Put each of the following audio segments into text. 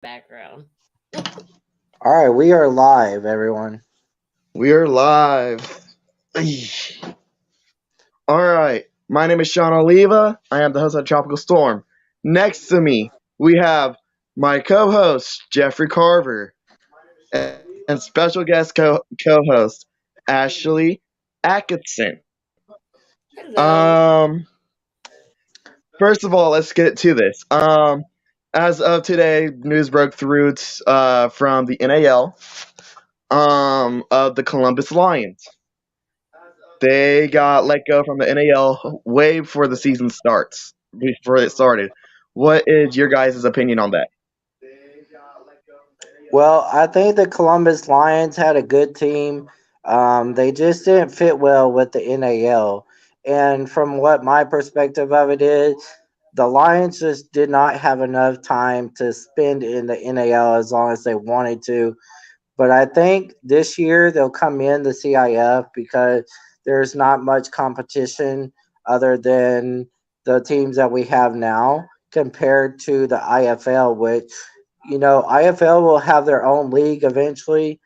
background. All right, we are live, everyone. We are live. All right. My name is Sean Oliva. I am the host of Tropical Storm. Next to me, we have my co-host Jeffrey Carver and special guest co-host Ashleigh Atkinson. Hello. Um, First of all, let's get to this. As of today, news broke through from the NAL of the Columbus Lions. They got let go from the NAL way before the season starts. Before it started, what is your guys' opinion on that? Well, I think the Columbus Lions had a good team. They just didn't fit well with the NAL. And from what my perspective of it is, the Lions just did not have enough time to spend in the NAL as long as they wanted to. But I think this year they'll come in the CIF because there's not much competition other than the teams that we have now compared to the IFL, which, IFL will have their own league eventually,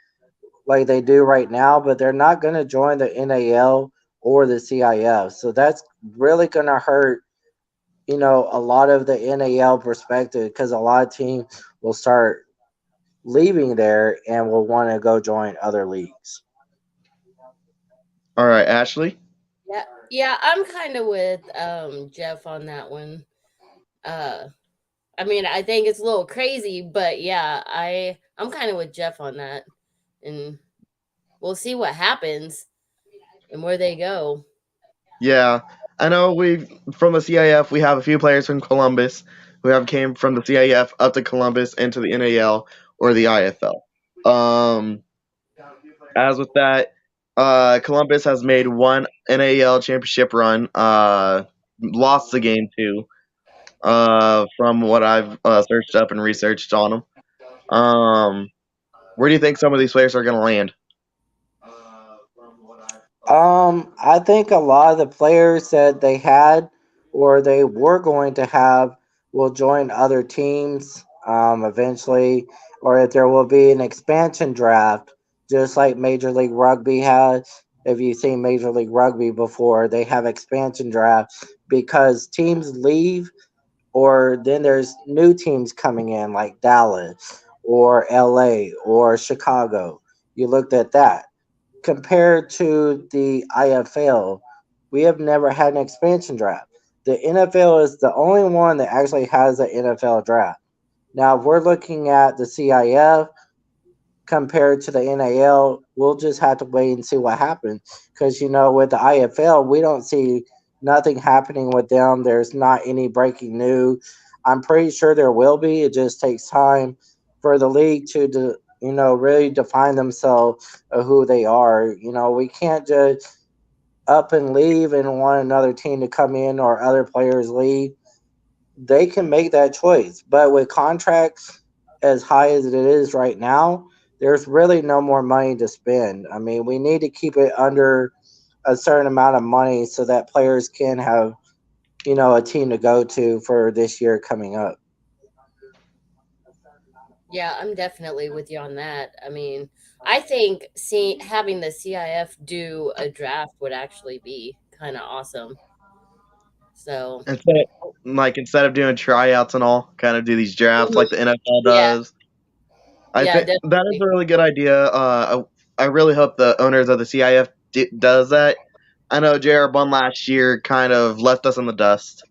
like they do right now, but they're not going to join the NAL or the CIF. So that's really going to hurt, a lot of the NAL perspective because a lot of teams will start leaving there and will want to go join other leagues. All right, Ashley. Yeah, I'm kind of with Jeff on that one. Uh, I mean, I think it's a little crazy, but yeah, I'm kind of with Jeff on that, and we'll see what happens and where they go. Yeah, I know we from the CIF we have a few players from Columbus who have came from the CIF up to Columbus into the NAL or the IFL. Um, as with that, Columbus has made one NAL championship run. Lost the game too. From what I've searched up and researched on them. Where do you think some of these players are going to land? I think a lot of the players that they had or they were going to have will join other teams eventually, or if there will be an expansion draft, just like Major League Rugby has. If you've seen Major League Rugby before, they have expansion drafts because teams leave, or then there's new teams coming in like Dallas or LA or Chicago. You looked at that compared to the IFL, we have never had an expansion draft. The NFL is the only one that actually has an NFL draft. Now, if we're looking at the CIF compared to the NAL, we'll just have to wait and see what happens. Because, with the IFL, we don't see nothing happening with them. There's not any breaking news. I'm pretty sure there will be. It just takes time for the league to really define themselves of who they are. We can't just up and leave and want another team to come in or other players leave. They can make that choice. But with contracts as high as it is right now, there's really no more money to spend. I mean, we need to keep it under a certain amount of money so that players can have, a team to go to for this year coming up. Yeah, I'm definitely with you on that. I mean, I think having the CIF do a draft would actually be kind of awesome. So, Instead, instead of doing tryouts and all, kind of do these drafts like mhm, the NFL yeah, does. I yeah, think that is definitely. a really good idea. I really hope the owners of the CIF does that. I know JR Bun last year kind of left us in the dust.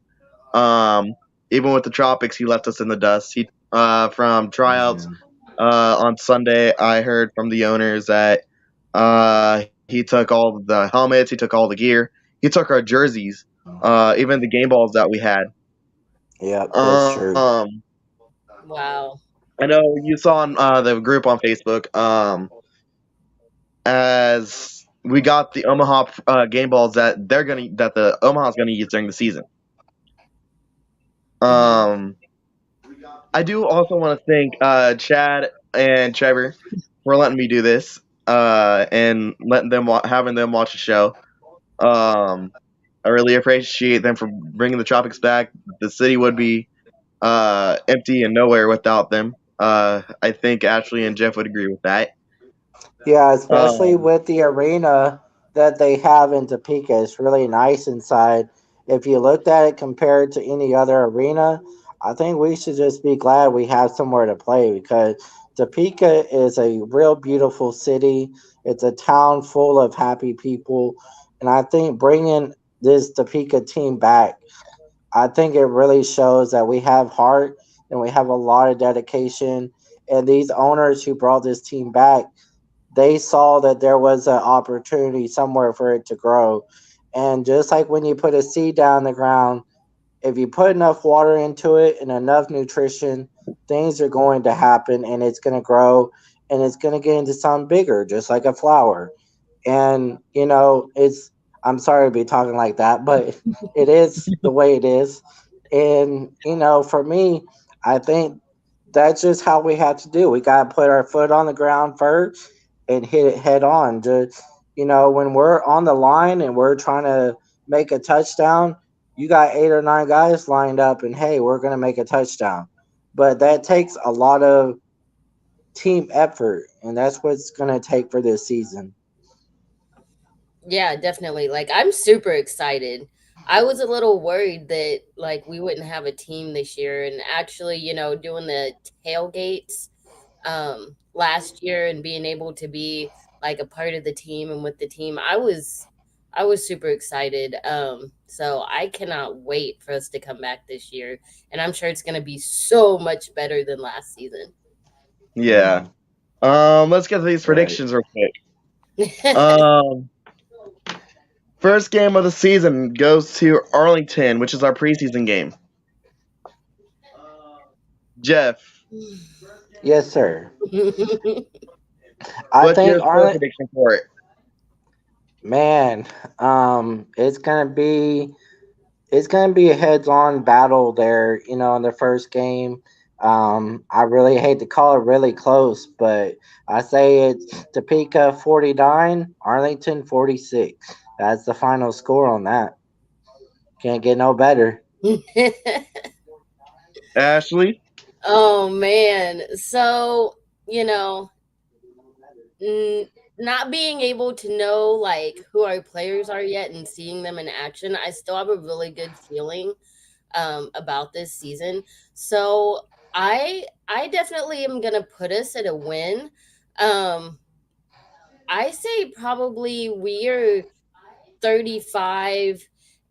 Um, Even with the tropics, he left us in the dust. He from tryouts Yeah. on Sunday, I heard from the owners that he took all the helmets, he took all the gear, he took our jerseys, even the game balls that we had. Yep, that's true. Um, Wow. I know you saw on the group on Facebook. As we got the Omaha game balls that the Omaha's gonna use during the season. Hmm. Um, I do also want to thank Chad and Trevor for letting me do this and letting them having them watch the show. Um, I really appreciate them for bringing the tropics back. The city would be empty and nowhere without them. I think Ashley and Jeff would agree with that. Yeah, especially Um, with the arena that they have in Topeka. It's really nice inside. If you looked at it compared to any other arena, I think we should just be glad we have somewhere to play because Topeka is a real beautiful city. It's a town full of happy people. And I think bringing this Topeka team back, I think it really shows that we have heart and we have a lot of dedication. And these owners who brought this team back, they saw that there was an opportunity somewhere for it to grow. And just like when you put a seed down the ground, if you put enough water into it and enough nutrition, things are going to happen and it's going to grow and it's going to get into something bigger, just like a flower. And, I'm sorry to be talking like that, but it is the way it is. And, for me, I think that's just how we have to do. We got to put our foot on the ground first and hit it head on. Just, when we're on the line and we're trying to make a touchdown, you got 8 or 9 guys lined up and hey, we're going to make a touchdown. But that takes a lot of team effort, and that's what it's going to take for this season. Yeah, definitely. Like I'm super excited. I was a little worried that like we wouldn't have a team this year and actually, doing the tailgates last year and being able to be like a part of the team and with the team, I was super excited. So I cannot wait for us to come back this year and I'm sure it's going to be so much better than last season. yeah. Mhm. Let's get to these Right. predictions real quick. Um, First game of the season goes to Arlington, which is our preseason game. Jeff, Yes, sir. I what's your think score Arlen, prediction for it? man, it's gonna be a heads-on battle there. In the first game. I really hate to call it really close, but I say it's Topeka 49, Arlington 46. That's the final score on that. Can't get no better. Ashley? Oh man. So, you know, n- not being able to know like who our players are yet and seeing them in action, I still have a really good feeling about this season. So I definitely am gonna put us at a win. Um, I say probably we are 35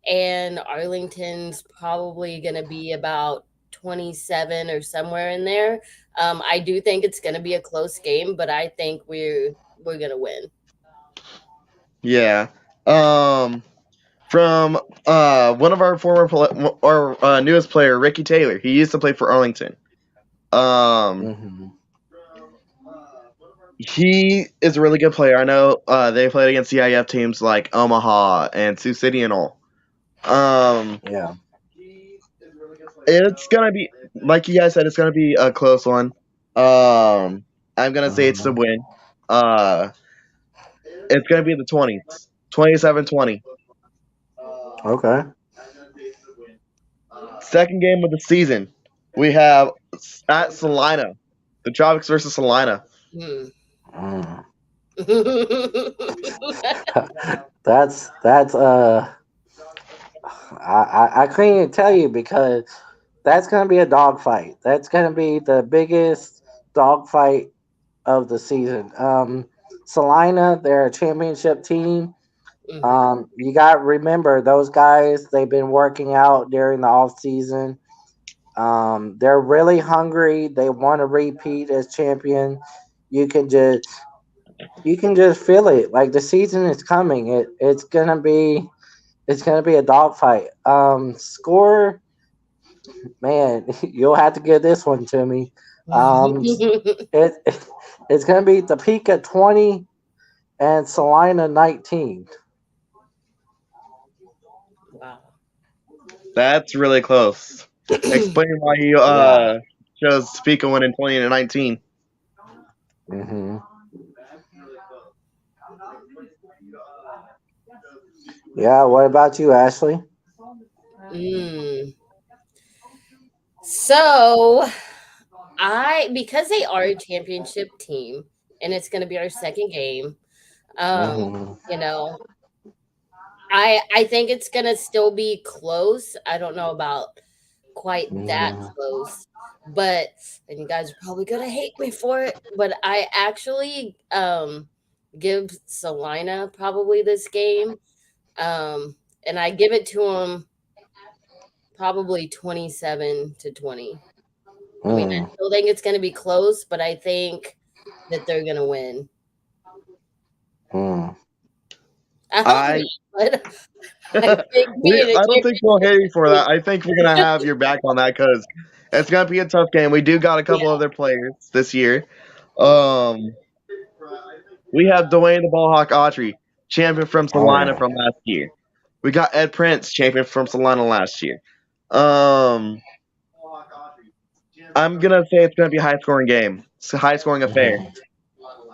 and Arlington's probably going to be about 27 or somewhere in there. I do think it's going to be a close game, but I think we're going to win. Yeah. Um, from one of our our newest player, Ricky Taylor. He used to play for Arlington. Um, Hmm. he is a really good player. I know they played against CIF teams like Omaha and Sioux City and all. Um, Yeah. it's gonna be like you guys said. It's gonna be a close one. I'm gonna say it's the Hmm. win. Uh, it's gonna be the 20s, 27-20. Okay. Second game of the season, we have at Salina, the Tropics versus Salina. Hmm. Mm. that's I couldn't even tell you because that's gonna be a dogfight. That's gonna be the biggest dogfight of the season. Salina, they're a championship team. Hmm. You got to remember those guys. They've been working out during the off season. They're really hungry. They want to repeat as champion. You can just you can just feel it. Like the season is coming. It's gonna be a dogfight. Score, man. You'll have to give this one to me. Um, it it's gonna be Topeka 20 and Salina 19. Wow. That's really close. Explain why you Yeah. chose Topeka winning 20-19. Hmm. Yeah. What about you, Ashley? Mm. So I because they are a championship team and it's gonna be our second game, um, Mm-hmm. you know, I think it's gonna still be close. I don't know about quite that Mm-hmm. close, but and you guys are probably gonna hate me for it, but I actually give Salina probably this game. Um, and I give it to him probably 27-20. I mean, I Mm. still think it's going to be close, but I think that they're going to win. Mm. I hope I not, but I think being a I don't think we'll hate you for championship that. I think we're gonna have your back on that because it's gonna be a tough game. We do got a team, couple other players this year. Um, we have Dwayne the Ballhawk Autry, champion from Oh Salina yeah. from last year. We got Ed Prince, champion from Salina last year. Um, I'm gonna say it's gonna be a high scoring game. It's a high scoring affair Mm-hmm.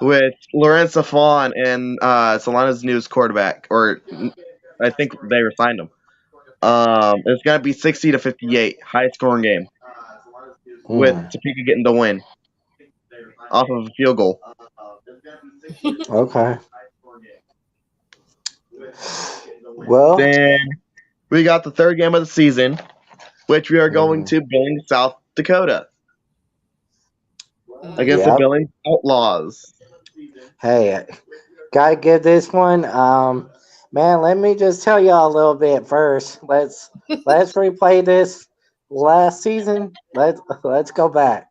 with Lorenzo Fawn and Salina's newest quarterback, or I think they resigned him. It's gonna be 60-58, high scoring game with Mm. Topeka getting the win off of a field goal. yeah. Okay. Well. Then we got the third game of the season, which we are going Mm-hmm. to Billings, South Dakota, against the Mm. Yep. Billings Outlaws. Hey, gotta give this one. Man, let me just tell y'all a little bit first. Let's replay this last season. Let's go back.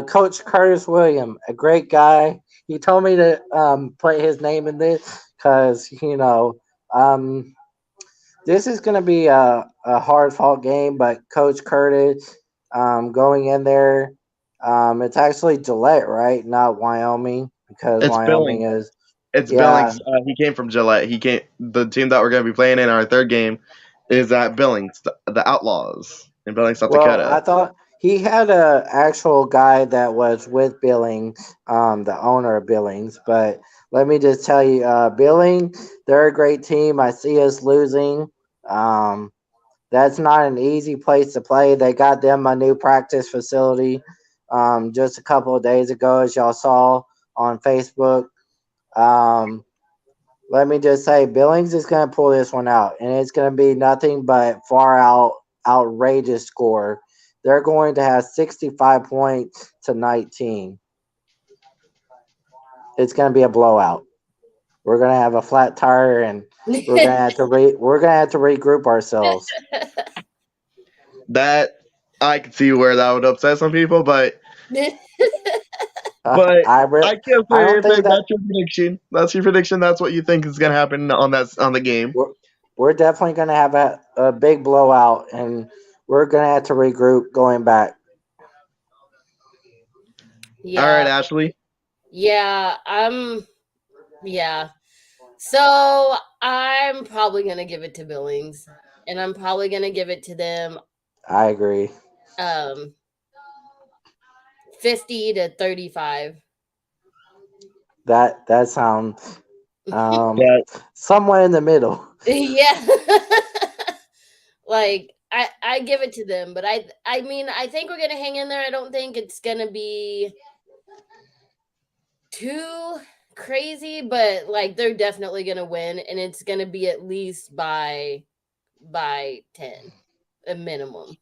Coach Curtis William, a great guy. He told me to put his name in this because um this is going to be a hard fought game. But Coach Curtis going in there, it's actually Gillette, right? Not Wyoming because It's Wyoming Billings. is It's yeah. Billings. He came from Gillette. He came. The team that we're going to be playing in our third game is at Billings, the Outlaws in Billings, South Well, I Dakota. thought he had a actual guy that was with Billings, the owner of Billings. But let me just tell you, Billings, they're a great team. I see us losing. Um, that's not an easy place to play. They got them a new practice facility just a couple of days ago, as y'all saw on Facebook. Um, Let me just say, Billings is going to pull this one out, and it's going to be nothing but far out outrageous score. They're going to have 65 points to 19. It's going to be a blowout. We're going to have a flat tire, and we're going to have to regroup ourselves. That I can see where that would upset some people, but I re- I can't I say don't think anything. that That's your prediction. That's your prediction. That's what you think is going to happen on the game. we're, we're definitely going to have a big blowout, and we're going to have to regroup going back. All right, Yeah. Ashley. Yeah. Yeah. So I'm probably going to give it to Billings and I'm probably going to give it to them I agree. um 50-35. That sounds That somewhere in the middle. Yeah. Like I give it to them, but I mean I think we're gonna hang in there. I don't think it's gonna be too crazy, but like they're definitely gonna win, and it's gonna be at least by 10, a minimum.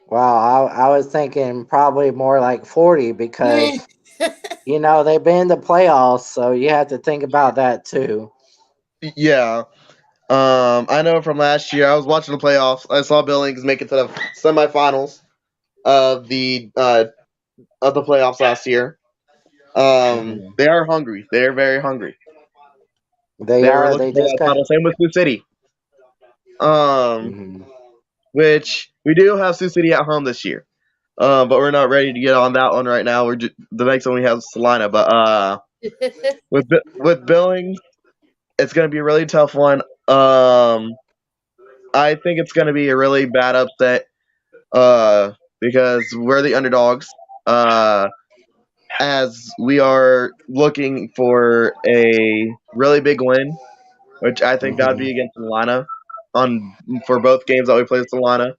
Wow, I was thinking probably more like 40 because they've been in the playoffs, so you have to think about that too. yeah. I know from last year. I was watching the playoffs. I saw Billings make it to the semifinals of the playoffs last year. Hmm. They are hungry. They are very hungry. They They were are. looking They for just that got. title. Same with Sioux City. Um, Hmm. which we do have Sioux City at home this year. But we're not ready to get on that one right now. The next one we have Salina. But with Billings, it's going to be a really tough one. I think it's going to be a really bad upset. Because we're the underdogs. Uh, as we are looking for a really big win, which I think that would Hmm. be against Solana on for both games that we play with Solana.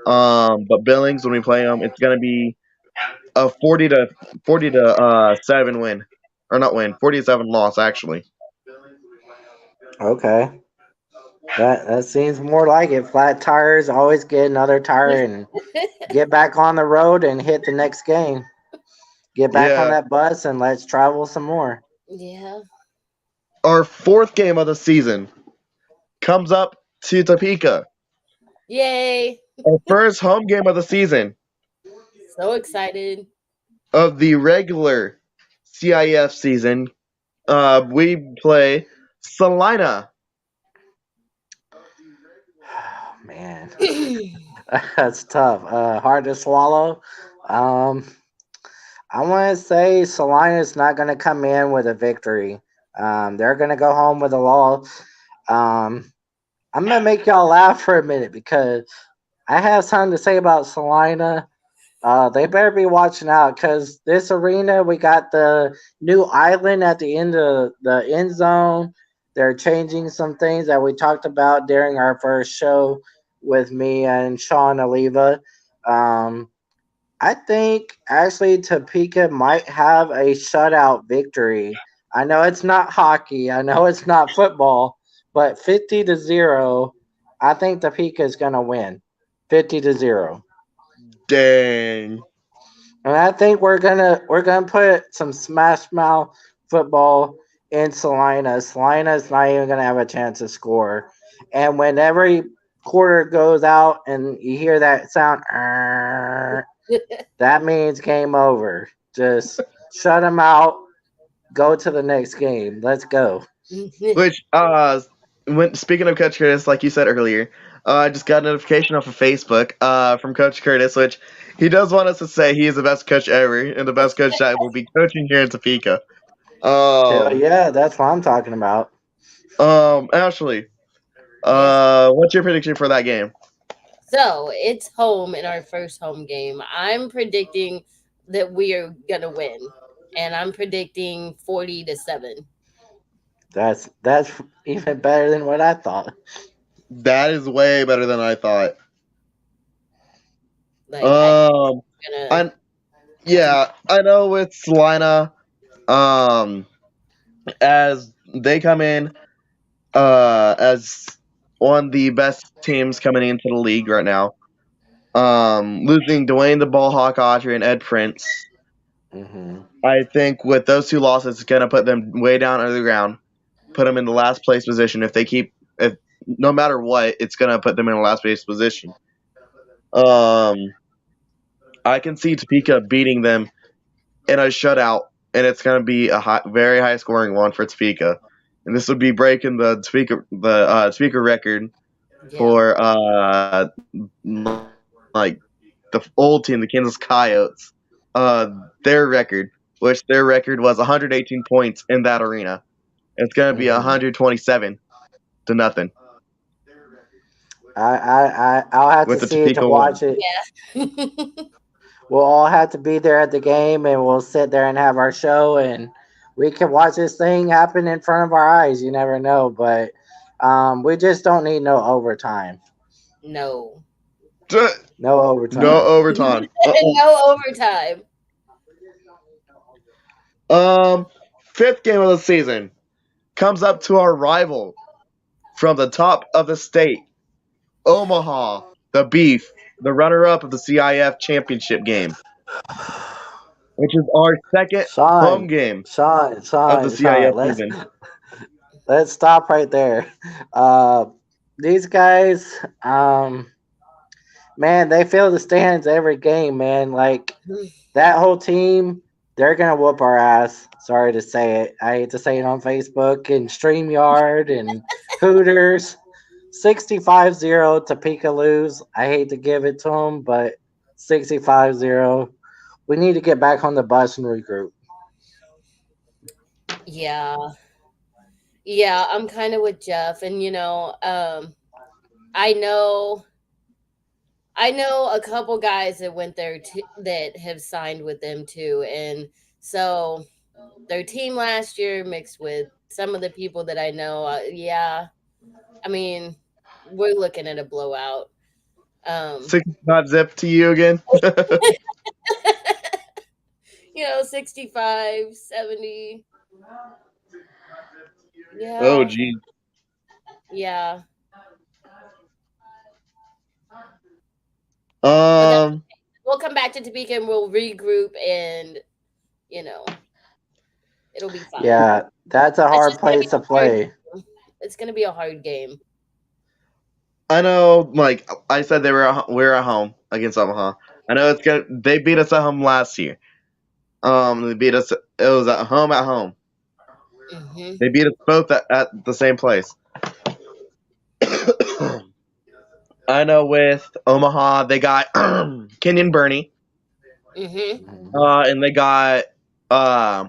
But Billings, when we play them, it's gonna be a 40 to 7 win, or not win, 40-7 loss actually. Okay. That seems more like it. Flat tires, always get another tire and get back on the road and hit the next game. Get back on Yeah, that bus and let's travel some more. Yeah. our fourth game of the season comes up to Topeka. Yay. Our first home game of the season So excited. of the regular CIF season. We play Salina. Man, that's tough. Hard to swallow. Um, I want to say Salina's not going to come in with a victory. They're going to go home with a loss. Um, I'm going to make y'all laugh for a minute because I have something to say about Salina. They better be watching out because this arena, we got the new island at the end of the end zone. They're changing some things that we talked about during our first show with me and Sean Oliva. Um, I think actually Topeka might have a shutout victory. I know it's not hockey. I know it's not football, but 50-0, I think Topeka is going to win. 50-0. Dang. And I think we're gonna put some smash mouth football in Salina. Salina's not even gonna have a chance to score. And when every quarter goes out and you hear that sound, that means game over. Just shut them out. Go to the next game. Let's go. Which, when speaking of Coach Curtis, like you said earlier, I just got a notification off of Facebook from Coach Curtis, which he does want us to say he is the best coach ever and the best coach that will be coaching here in Topeka. Hell Um, yeah, that's what I'm talking about. Ashley, Yes. what's your prediction for that game? So it's home in our first home game. I'm predicting that we are gonna win. And I'm predicting 40-7. That's even better than what I thought. That is way better than I thought. Like I'm Um, gonna I yeah, I know with Salina, um, as they come in, as one of the best teams coming into the league right now. Losing Dwayne the Ballhawk Autry and Ed Prince, Hmm. I think with those two losses, it's gonna put them way down under the ground, put them in the last place position. If no matter what, it's gonna put them in a last place position. Um, I can see Topeka beating them in a shutout, and it's gonna be a very high scoring one for Topeka, and this would be breaking the Topeka record yeah. for like the old team, the Kansas Coyotes, their record, which their record was 118 points in that arena. It's going to be Hmm. 127-0 I'll have to with the see it to Topeka watch win. it. Yeah. We'll all have to be there at the game and we'll sit there and have our show and we can watch this thing happen in front of our eyes. You never know, but we just don't need no overtime. No. No No overtime. overtime. No overtime. Um, fifth game of the season comes up to our rival from the top of the state, Omaha, the Beef, the runner-up of the CIF championship game, which is our second home Sean, game Sean, of the Sean, CIF Sean. Let's season. let's stop right there. Uh, these guys, man, they fill the stands every game, man. Like that whole team, they're gonna whoop our ass. Sorry to say it. I hate to say it on Facebook and StreamYard and Hooters. 65-0 Topeka lose. I hate to give it to them, but 65-0. We need to get back on the bus and regroup. Yeah. Yeah, I'm kind of with Jeff, and I know I know a couple guys that went there that have signed with them too, and so their team last year mixed with some of the people that I know. Yeah, I mean, we're looking at a blowout. Um, 65 zip to you again. You know, 65, 70. Oh, Yeah. geez. Yeah. But that's Um, we'll come back to Topeka and we'll regroup and you know, it'll be fine. Yeah, that's a It's hard just gonna place be to a hard play. game. It's gonna be a hard game. I know, like I said, we were at home against Omaha. I know they beat us at home last year. They beat us. It was at home. At home, Hmm. they beat us both at the same place. I know with Omaha, they got Kenyon Burney, Hmm. Mhm. and they got uh,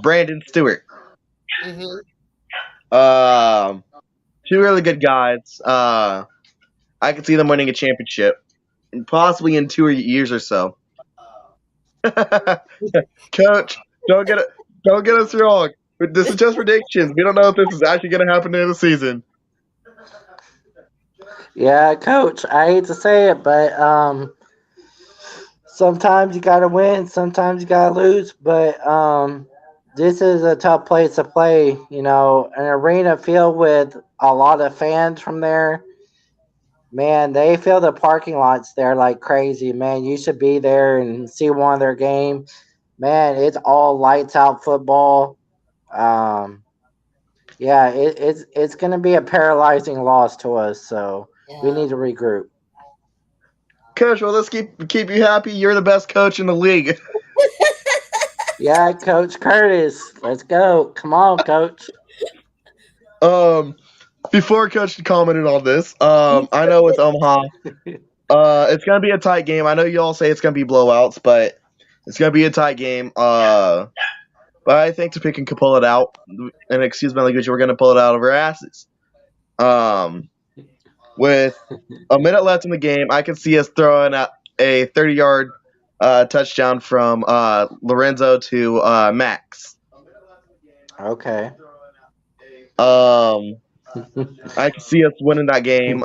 Brandon Stewart. Hmm. Um, Two really good guys. I could see them winning a championship, possibly in 2 years or so. Coach, don't get it, don't get us wrong. This is just predictions. We don't know if this is actually going to happen in the season. Yeah, coach, I hate to say it, but sometimes you gotta win, sometimes you gotta lose. But this is a tough place to play. You know, an arena filled with a lot of fans from there. Man, they fill the parking lots there like crazy. Man, you should be there and see one of their game. Man, it's all lights out football. Um, yeah, it's gonna be a paralyzing loss to us. So we Yeah. need to regroup. Coach, well, let's keep you happy. You're the best coach in the league. Yeah, Coach Curtis, let's go. Come on, Coach. Um, Before Coach commented on this, I know with Omaha, it's gonna be a tight game. I know you all say it's gonna be blowouts, but it's gonna be a tight game. But I think Topeka can pull it out. And excuse my language, we're gonna pull it out of our asses. Um, with a minute left in the game, I can see us throwing out a 30-yard touchdown from Lorenzo to Max. Okay. Um, I can see us winning that game.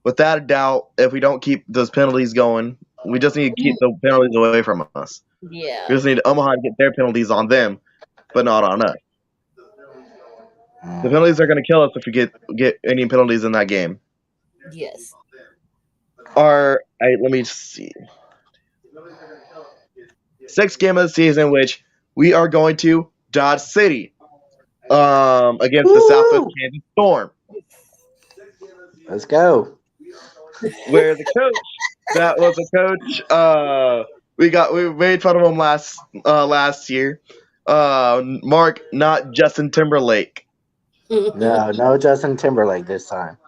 Without a doubt, if we don't keep those penalties going, we just need to keep the penalties away from us. We just Yeah. need Omaha to get their penalties on them, but not on us. The penalties are going to kill us if we get any penalties in that game. Yes. Let me see. Sixth game of the season, which we are going to Dodge City against the Southwest Woo! Kansas Storm, Let's go. where the coach that was a coach we made fun of him last year. Mark, not Justin Timberlake. No, no Justin Timberlake this time.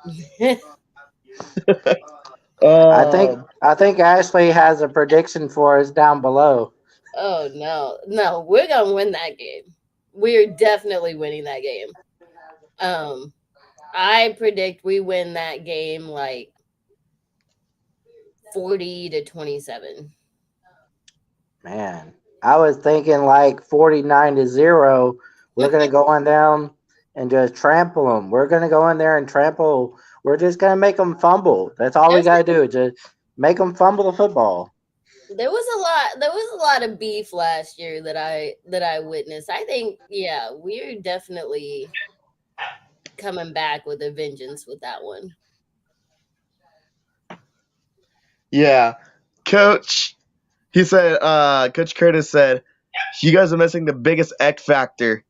Um, I think Ashley has a prediction for us down below. Oh no. No, we're gonna win that game. We're definitely winning that game. Um I predict we win that game like 40-27. Man, I was thinking like 49-0. We're gonna go on down and just trample them. We're gonna go in there and trample. We're just gonna make them fumble. That's all we There's gotta do. Just make them fumble the football. there was a lot of beef last year that I witnessed. I think yeah, we're definitely coming back with a vengeance with that one. yeah, Coach. Coach Curtis said, "You guys are missing the biggest X factor."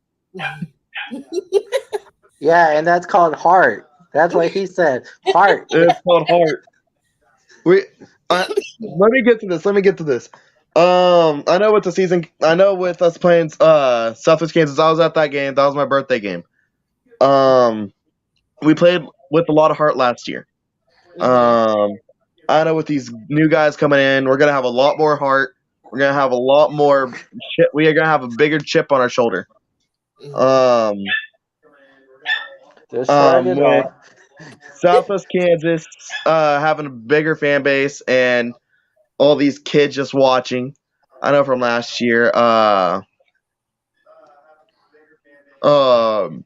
Yeah, and that's called heart. That's what he said. Heart. It's called heart. We Let me get to this. Let me get to this. I know with the season. I know with us playing Southwest Kansas. I was at that game. That was my birthday game. Um, we played with a lot of heart last year. Hmm. Um, I know with these new guys coming in, we're gonna have a lot more heart. We're gonna have a lot more chip. We are gonna have a bigger chip on our shoulder. Hmm. Um, Just shrug it with off. Southwest Kansas having a bigger fan base and all these kids just watching. I know from last year. Um,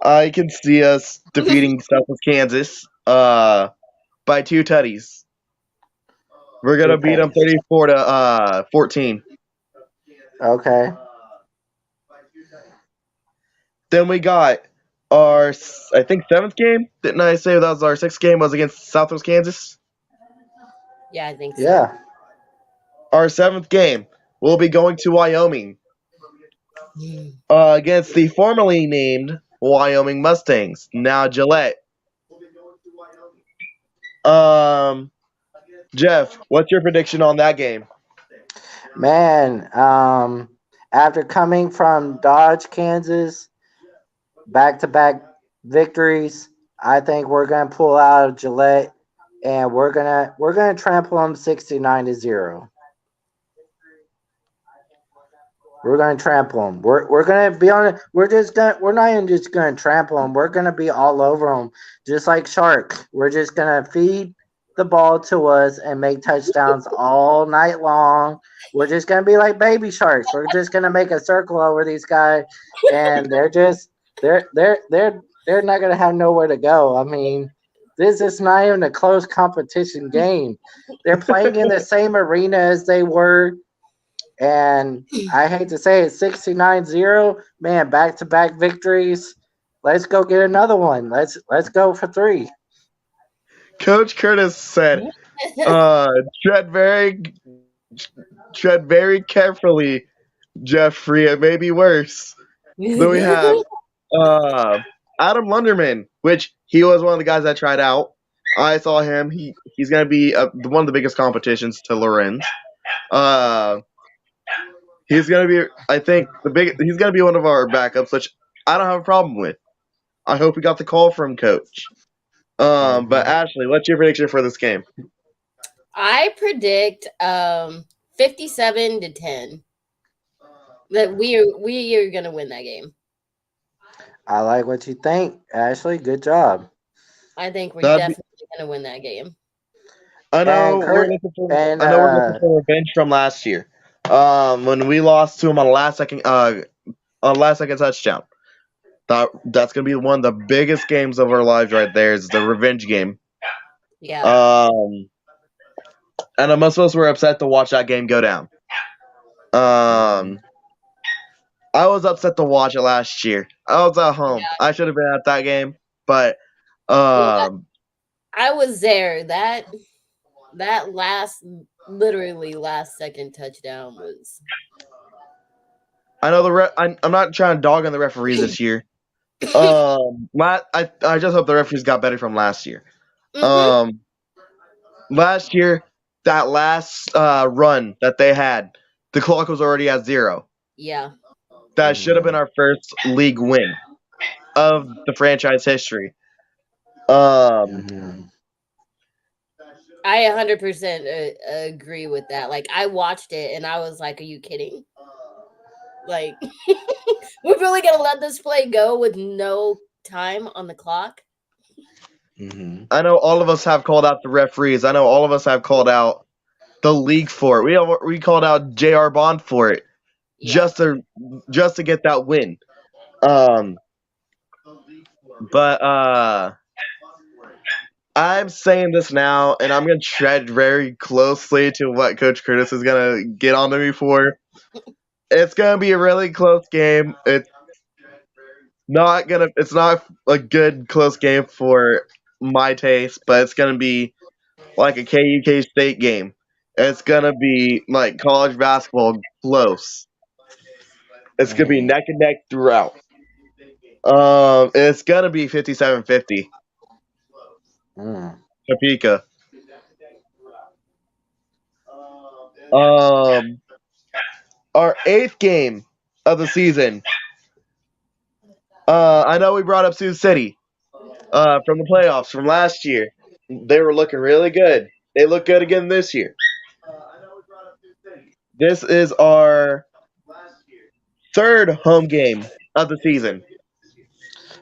I can see us defeating Southwest Kansas by two tutties. We're gonna beat them Toothpaste. 34 to 14. Okay. Then we got our, I think, seventh game. Didn't I say that was our sixth game was against Southwest Kansas? Yeah, I think so. Yeah. Our seventh game will be going to Wyoming Mm. against the formerly named Wyoming Mustangs, now Gillette. Um, Jeff, what's your prediction on that game? Man, after coming from Dodge, Kansas, back to back victories, I think we're gonna pull out of Gillette and we're gonna trample them 69-0. We're gonna trample them. We're gonna be on it. We're not even just gonna trample them. We're gonna be all over them, just like Shark. We're just gonna feed the ball to us and make touchdowns all night long. We're just gonna be like baby sharks. We're just gonna make a circle over these guys, and they're not gonna have nowhere to go. I mean, this is not even a close competition game. They're playing in the same arena as they were, and I hate to say it, 69-0, man, back to back victories. Let's go get another one. Let's go for three. Coach Curtis said, uh, tread very, tread very carefully, Jeffrey. It may be worse. Then we have uh, Adam Lunderman, which he was one of the guys that tried out. I saw him. He's gonna be one of the biggest competitions to Lorenz. Uh, he's gonna be, I think, He's gonna be one of our backups, which I don't have a problem with. I hope we got the call from Coach. But Mm-hmm. Ashley, what's your prediction for this game? I predict 57-10 that we are gonna win that game. I like what you think, Ashley. Good job. I think we're That'd be, definitely gonna win that game. And Kurt and I know we're looking for revenge from last year. When we lost to him on a last second touchdown. That's gonna be one of the biggest games of our lives right there. Is the revenge game. Yeah. And most of us were upset to watch that game go down. I was upset to watch it last year. I was at home. Yeah. I should have been at that game, but Well, I was there. That literally last second touchdown was. I know I'm not trying to dog on the referees this year. I just hope the referees got better from last year. Mm-hmm. Last year, that last run that they had, the clock was already at 0. Yeah. That should have been our first league win of the franchise history. mm-hmm. I 100% agree with that. Like, I watched it and I was like, "Are you kidding? Like, we're really gonna let this play go with no time on the clock?" Mm-hmm. I know all of us have called out the referees. I know all of us have called out the league for it. We called out J.R. Bond for it Yeah. just to get that win. But I'm saying this now, and I'm gonna tread very closely to what Coach Curtis is gonna get onto me for. It's gonna be a really close game. It's not a good close game for my taste, but it's gonna be like a KUK State game. It's gonna be like college basketball close. It's gonna be neck and neck throughout. It's gonna be 57-50. Topeka. Our eighth game of the season. I know we brought up Sioux City from the playoffs from last year. They were looking really good. They look good again this year. This is our third home game of the season.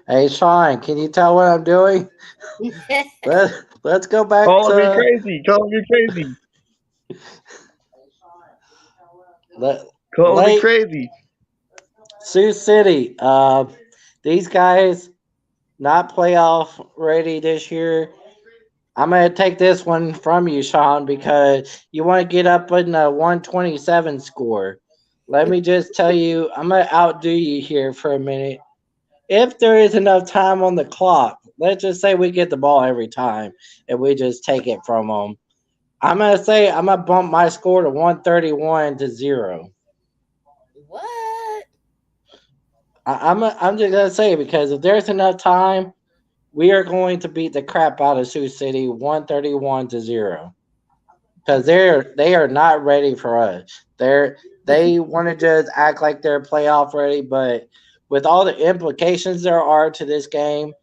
Hey Sean, can you tell what I'm doing? Let's go back Calling me to crazy. Calling me crazy. Calling me late crazy. Sioux City. These guys not playoff ready this year. I'm gonna take this one from you, Sean, because you want to get up in the 127 score. Let me just tell you, I'm gonna outdo you here for a minute. If there is enough time on the clock, let's just say we get the ball every time and we just take it from them. I'm gonna say I'm gonna bump my score to 131 to 0. What? I'm just gonna say because if there's enough time, we are going to beat the crap out of Sioux City 131 to 0. Because they are not ready for us. They want to just act like they're playoff ready, but with all the implications there are to this game,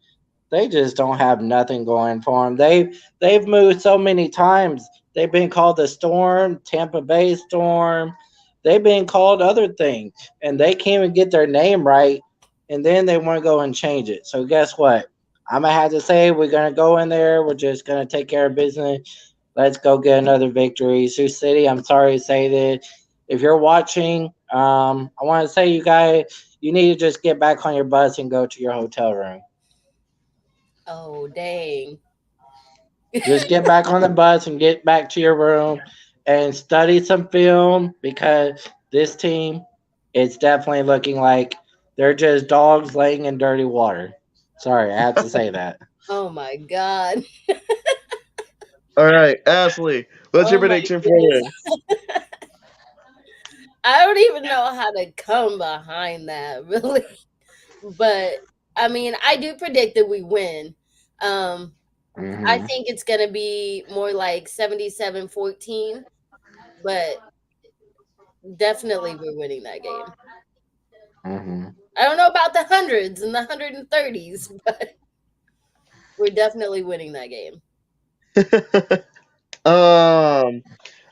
they just don't have nothing going for them. They've moved so many times. They've been called the Storm, Tampa Bay Storm. They've been called other things, and they can't even get their name right. And then they want to go and change it. So guess what? I'm gonna have to say we're gonna go in there. We're just gonna take care of business. Let's go get another victory. Sioux City, I'm sorry to say this. If you're watching, I want to say you guys, you need to just get back on your bus and go to your hotel room. Oh, dang. Just get back on the bus and get back to your room and study some film because this team is definitely looking like they're just dogs laying in dirty water. Sorry, I have to say that. Oh my god. All right, Ashley, what's your Oh my prediction for goodness. this? I don't even know how to come behind that, really. But I mean, I do predict that we win. Um, I Hmm. think it's gonna be more like 77-14, but definitely we're winning that game. Hmm. I don't know about the hundreds and the 130s, but we're definitely winning that game. um,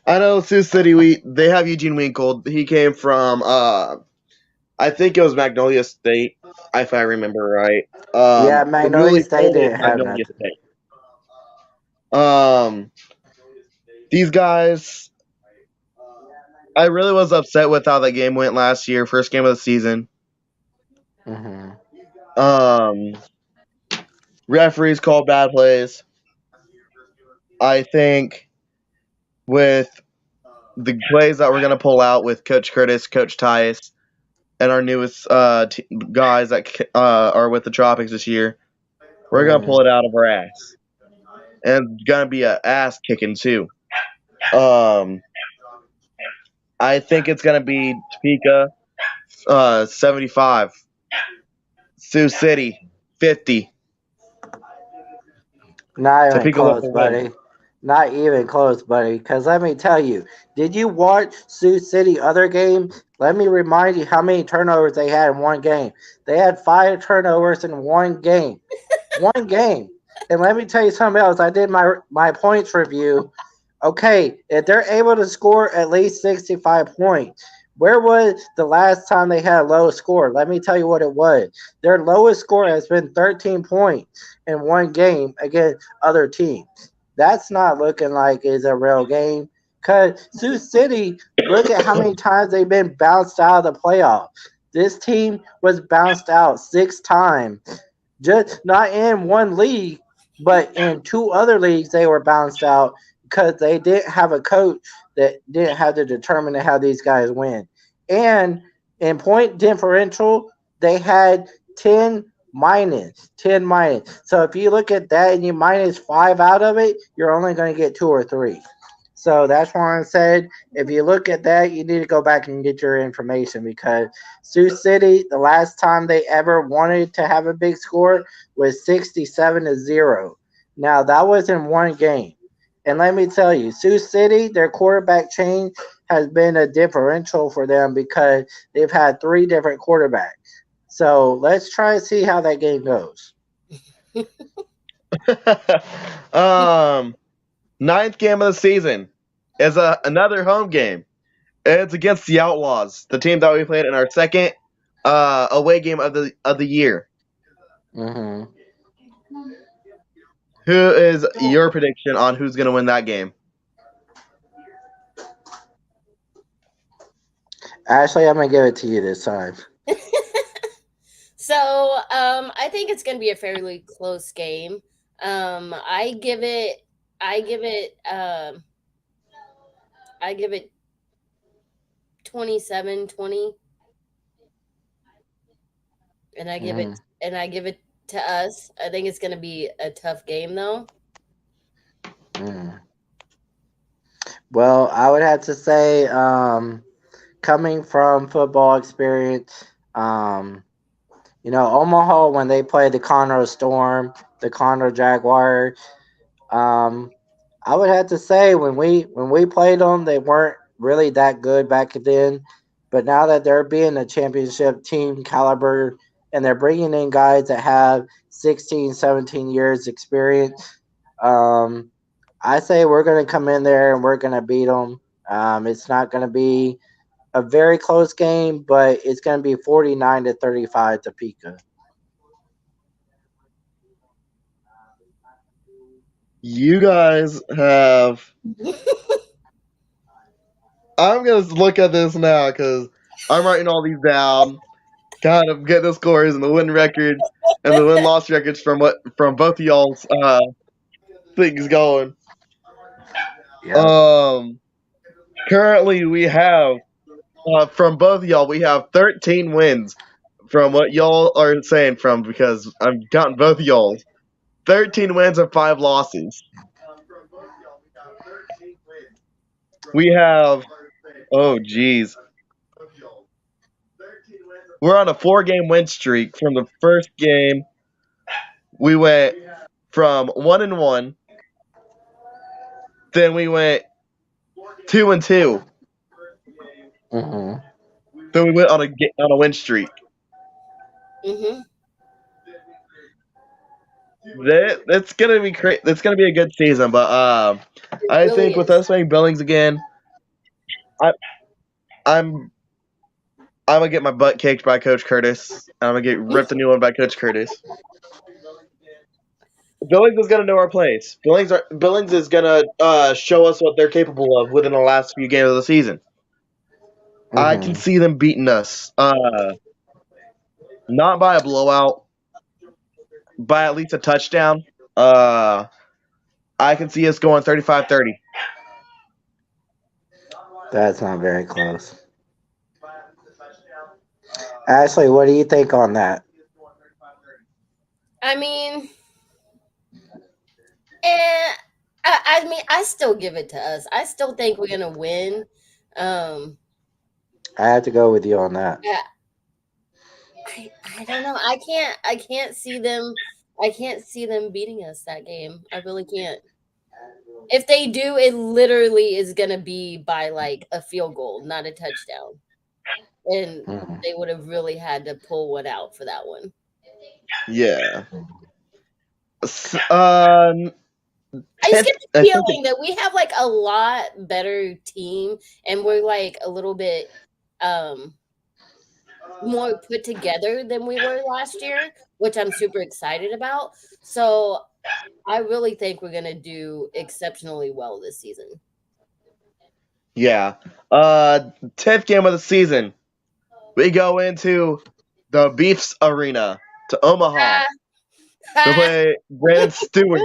I know Sioux City. They have Eugene Winkle. He came from I think it was Magnolia State, if I remember right. Yeah, The Magnolia newly State founded didn't have Magnolia nothing. State. Um, these guys, I really was upset with how that game went last year, first game of the season. Hmm. Um, referees called bad plays. I think with the plays that we're gonna pull out with Coach Curtis, Coach Tyus, and our newest guys that are with the Tropics this year, we're gonna Hmm. pull it out of our ass, and it's gonna be a ass kicking too. Um, I think it's gonna be Topeka 75, Sioux City 50. Not even Topeka with close, the win. buddy. Not even close, buddy. Because let me tell you, did you watch Sioux City other game? Let me remind you how many turnovers they had in one game. They had 5 turnovers in one game. One game. And let me tell you something else. I did my points review. Okay, if they're able to score at least 65 points, where was the last time they had a low score? Let me tell you what it was. Their lowest score has been 13 points in one game against other teams. That's not looking like it's a real game. Because Sioux City, look at how many times they've been bounced out of the playoffs. This team was bounced out 6 times just not in one league, but in 2 other leagues they were bounced out because they didn't have a coach that didn't have to determine how these guys win. And in point differential, they had 10 minus. So if you look at that and you minus 5 out of it, you're only going to get 2 or 3. So that's why I said if you look at that, you need to go back and get your information because Sioux City, the last time they ever wanted to have a big score was 67 to 0. Now that was in one game. And let me tell you, Sioux City, their quarterback change has been a differential for them because they've had 3 different quarterbacks. So let's try and see how that game goes. um, ninth game of the season is another home game. It's against the Outlaws, the team that we played in our second away game of the year. Hmm. Who is your prediction on who's going to win that game? Ashley, I'm gonna give it to you this time. So, I think it's going to be a fairly close game. I give it I give it I give it 27-20, and Mm, I give it to us. I think it's going to be a tough game though. mm. Well, I would have to say, coming from football experience, Omaha when they played the Conroe Storm, the Conroe Jaguar, um, I would have to say when we played them, they weren't really that good back then. But now that they're being a championship team caliber and they're bringing in guys that have 16, 17 years experience, um, I say we're going to come in there and we're going to beat them. It's not going to be a very close game, but it's going to be 49-35 to Pika. You guys have. I'm gonna look at this now because I'm writing all these down, kind of getting the scores and the win records and the win loss records from both of y'all's things going. Yep. Um, Currently we have from both of y'all we have 13 wins from what y'all are saying from because I'm counting both of y'all. 13 wins and 5 losses. We have oh geez. We're on a 4 game win streak. From the first game, we went from 1-1. Then we went 2-2. Hmm. Then we went on a win streak. Mhm. That's gonna be That's gonna be a good season. But It I really think with is. us playing Billings again, I I'm I'm gonna get my butt kicked by Coach Curtis. I'm gonna get ripped a new one by Coach Curtis. Billings is gonna know our place. Billings is gonna show us what they're capable of within the last few games of the season. I can Hmm. see them beating us. Not by a blowout, by at least a touchdown. Uh, I can see us going 35-30. That's not very close. Ashley, what do you think on that? I mean, and I mean, I still give it to us. I still think we're gonna win. Um, I have to go with you on that. I, I don't know. I can't see them. I can't see them beating us that game. I really can't. If they do, it literally is gonna be by like a field goal, not a touchdown, and Hmm. they would have really had to pull one out for that one. Yeah. Uh, I just 10th. get I the think. feeling that we have like a lot better team, and we're like a little bit um more put together than we were last year, which I'm super excited about. So I really think we're gonna do exceptionally well this season. Yeah. 10th game of the season. We go into the Beefs Arena to Omaha Ah, to ha. play Brandon Stewart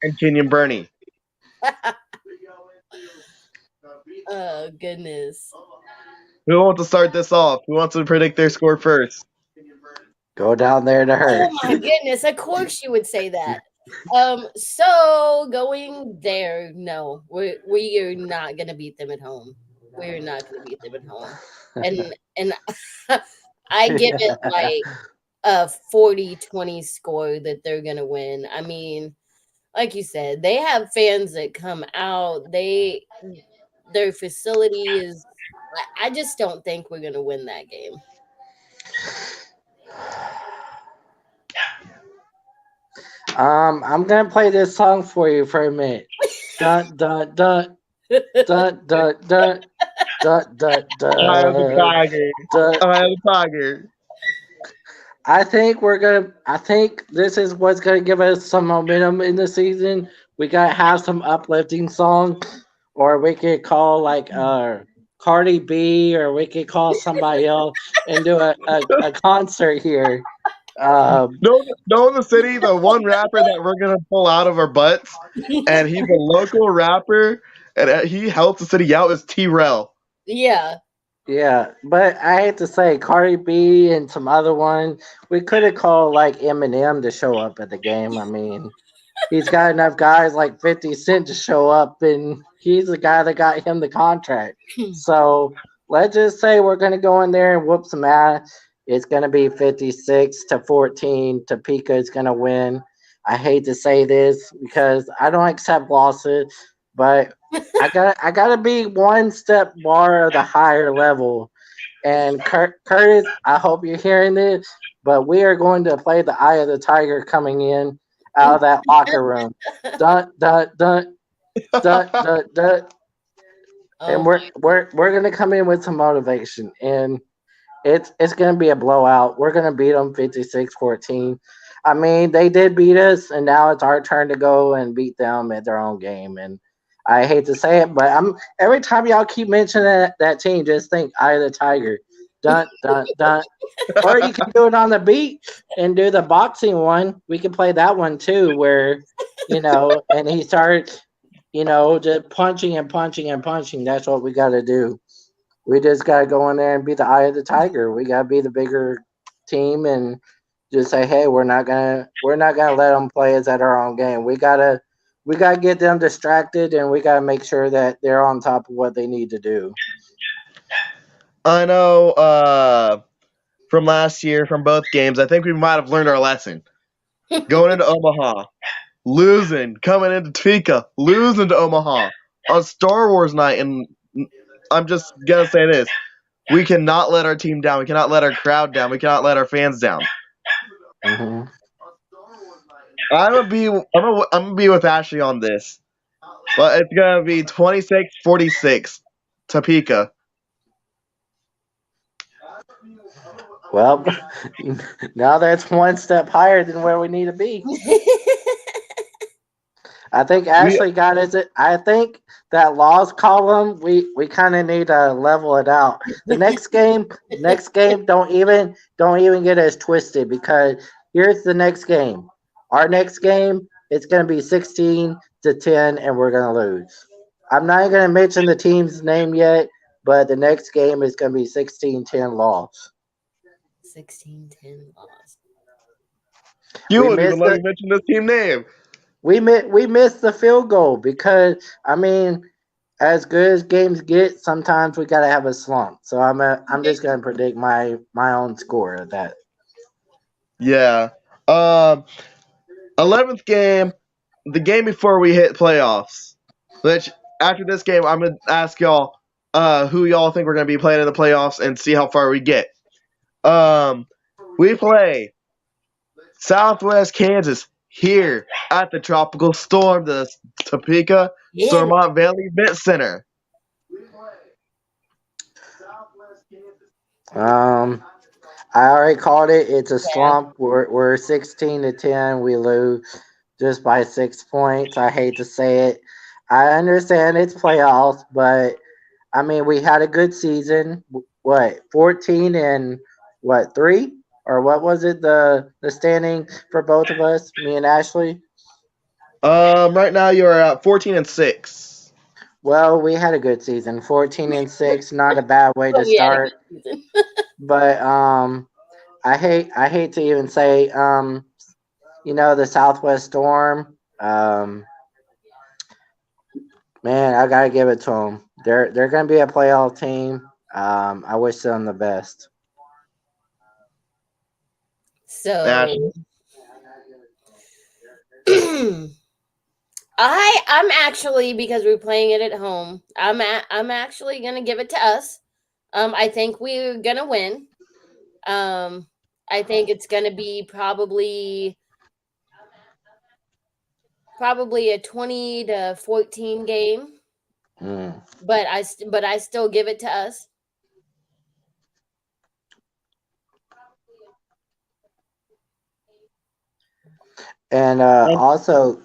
and Kenyon Burney. Oh goodness. Who wants to start this off? Who wants to predict their score first? Go down there to Oh her. my goodness, of course you would say that. So going there, no, we are not gonna beat them at home. We're not gonna beat them at home. And I give it like a 40-20 score that they're gonna win. I mean, like you said, they have fans that come out. Their facility is I just don't think we're gonna win that game. I'm gonna play this song for you for a minute. Dun dun dun dun dun dun dun dun I am the dun. Tiger. dun. I am the Tiger. I think we're gonna. I think this is what's gonna give us some momentum in the season. We gotta have some uplifting song, or we could call like Cardi B, or we could call somebody else and do a concert here. Um, No, in the city, the one rapper that we're gonna pull out of our butts, and he's a local rapper, and he helps the city out is T-Rel. Yeah. yeah, but I hate to say Cardi B and some other one. We could have called like Eminem to show up at the game. I mean, he's got enough guys like 50 Cent to show up, and he's the guy that got him the contract. So let's just say we're going to go in there and whoop some ass. It's going to be 56-14. Topeka is going to win. I hate to say this because I don't accept losses, but I gotta be one step more of the higher level. And Curtis, I hope you're hearing this, but we are going to play the Eye of the Tiger coming in out of that locker room. Dun dun dun dun dun dun. And Oh we're gonna come in with some motivation, and it's gonna be a blowout. We're gonna beat them 56-14. I mean, they did beat us, and now it's our turn to go and beat them at their own game. And I hate to say it, but I'm every time y'all keep mentioning that team, just think Eye of the Tiger. Dun dun dun. Or you can do it on the beat and do the boxing one. We can play that one too, where and he started, just punching and punching and punching. That's what we got to do. We just got to go in there and be the eye of the tiger. We got to be the bigger team and just say, hey, we're not gonna let them play us at our own game. We gotta get them distracted, and we gotta make sure that they're on top of what they need to do. I know from last year, from both games, I think we might have learned our lesson. Going into Omaha, losing, coming into Topeka, losing to Omaha on Star Wars night, and I'm just gonna say this: we cannot let our team down. We cannot let our crowd down. We cannot let our fans down. Hmm. I'm gonna be with Ashley on this, but it's gonna be 26-46 Topeka. Well, now that's one step higher than where we need to be. I think We Ashley got it. I think that loss column we kind of need to level it out. The next game, don't even get us twisted because here's the next game. Our next game it's going to be 16-10, and we're going to lose. I'm not going to mention the team's name yet, but the next game is going to be 16-10 loss. 16-10 loss. you We wouldn't even missed let the me mention this team name. we missed the field goal because I mean, as good as games get, sometimes we gotta have a slump. So I'm just gonna predict my own score at that. Yeah. Um, 11th game, the game before we hit playoffs. Which after this game, I'm gonna ask y'all who y'all think we're gonna be playing in the playoffs and see how far we get. Um, we play Southwest Kansas here at the Tropical Storm, the Topeka Yeah. Stormont Valley Event Center. Um, I already called it. It's a slump. We're 16-10. We lose just by 6 points. I hate to say it. I understand it's playoffs, but I mean we had a good season. What 14 and what 3 or what was it the standing for both of us, me and Ashley? Right now you are at 14-6. Well, we had a good season. 14-6, not a bad way But to we had a start. good season. But I hate to even say the Southwest Storm. Man, I gotta give it to them. They're gonna be a playoff team. I wish them the best. Ash, So I'm actually, because we're playing it at home, I'm actually gonna give it to us. I think we're gonna win. Um, I think it's gonna be probably a 20-14 game, Mm. but I still give it to us. And um, also,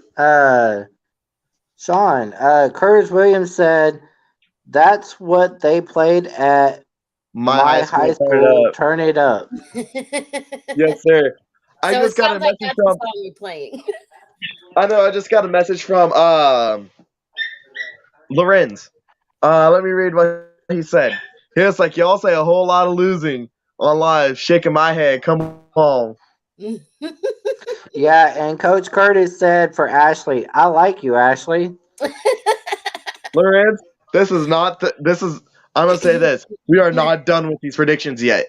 Sean, Curtis Williams said that's what they played at my high my school high turned school. up. Turn it up. Yes, sir. I So it just got a sounds like message that's the from. song we're playing. I know. I just got a message from Lorenz. Let me read what he said. He was like, "Y'all say a whole lot of losing on live, shaking my head. Come on, Yeah, and Coach Curtis said for Ashley, I like you, Ashley. Lorenz. This is not. This is. I'm gonna say this. We are not done with these predictions yet.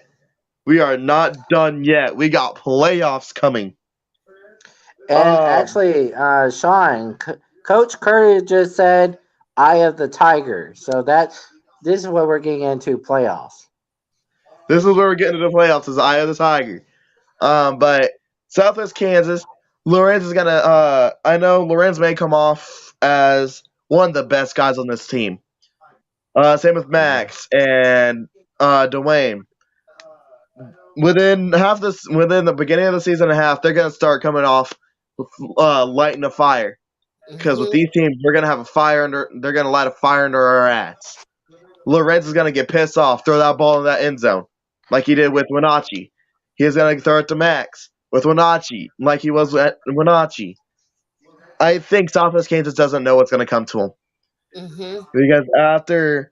We are not done yet. We got playoffs coming. And Um, actually, Sean, Coach Curtis just said, "Eye of the Tiger." So this is what we're getting into playoffs. this is where we're getting to the playoffs. Is Eye of the Tiger. But Southwest Kansas, Lorenz is gonna. I know Lorenz may come off as one of the best guys on this team. Same with Mhm. Max and Dwayne. Within the beginning of the season and a half, they're gonna start coming off lighting a fire. Because with Hmm. these teams, we're gonna have a fire under. They're gonna light a fire under our ass. Lorenz is gonna get pissed off, throw that ball in that end zone, like he did with Wenatchee. He's gonna throw it to Max with Wenatchee, like he was at Wenatchee. I think Southwest Kansas doesn't know what's gonna come to him Hmm. because after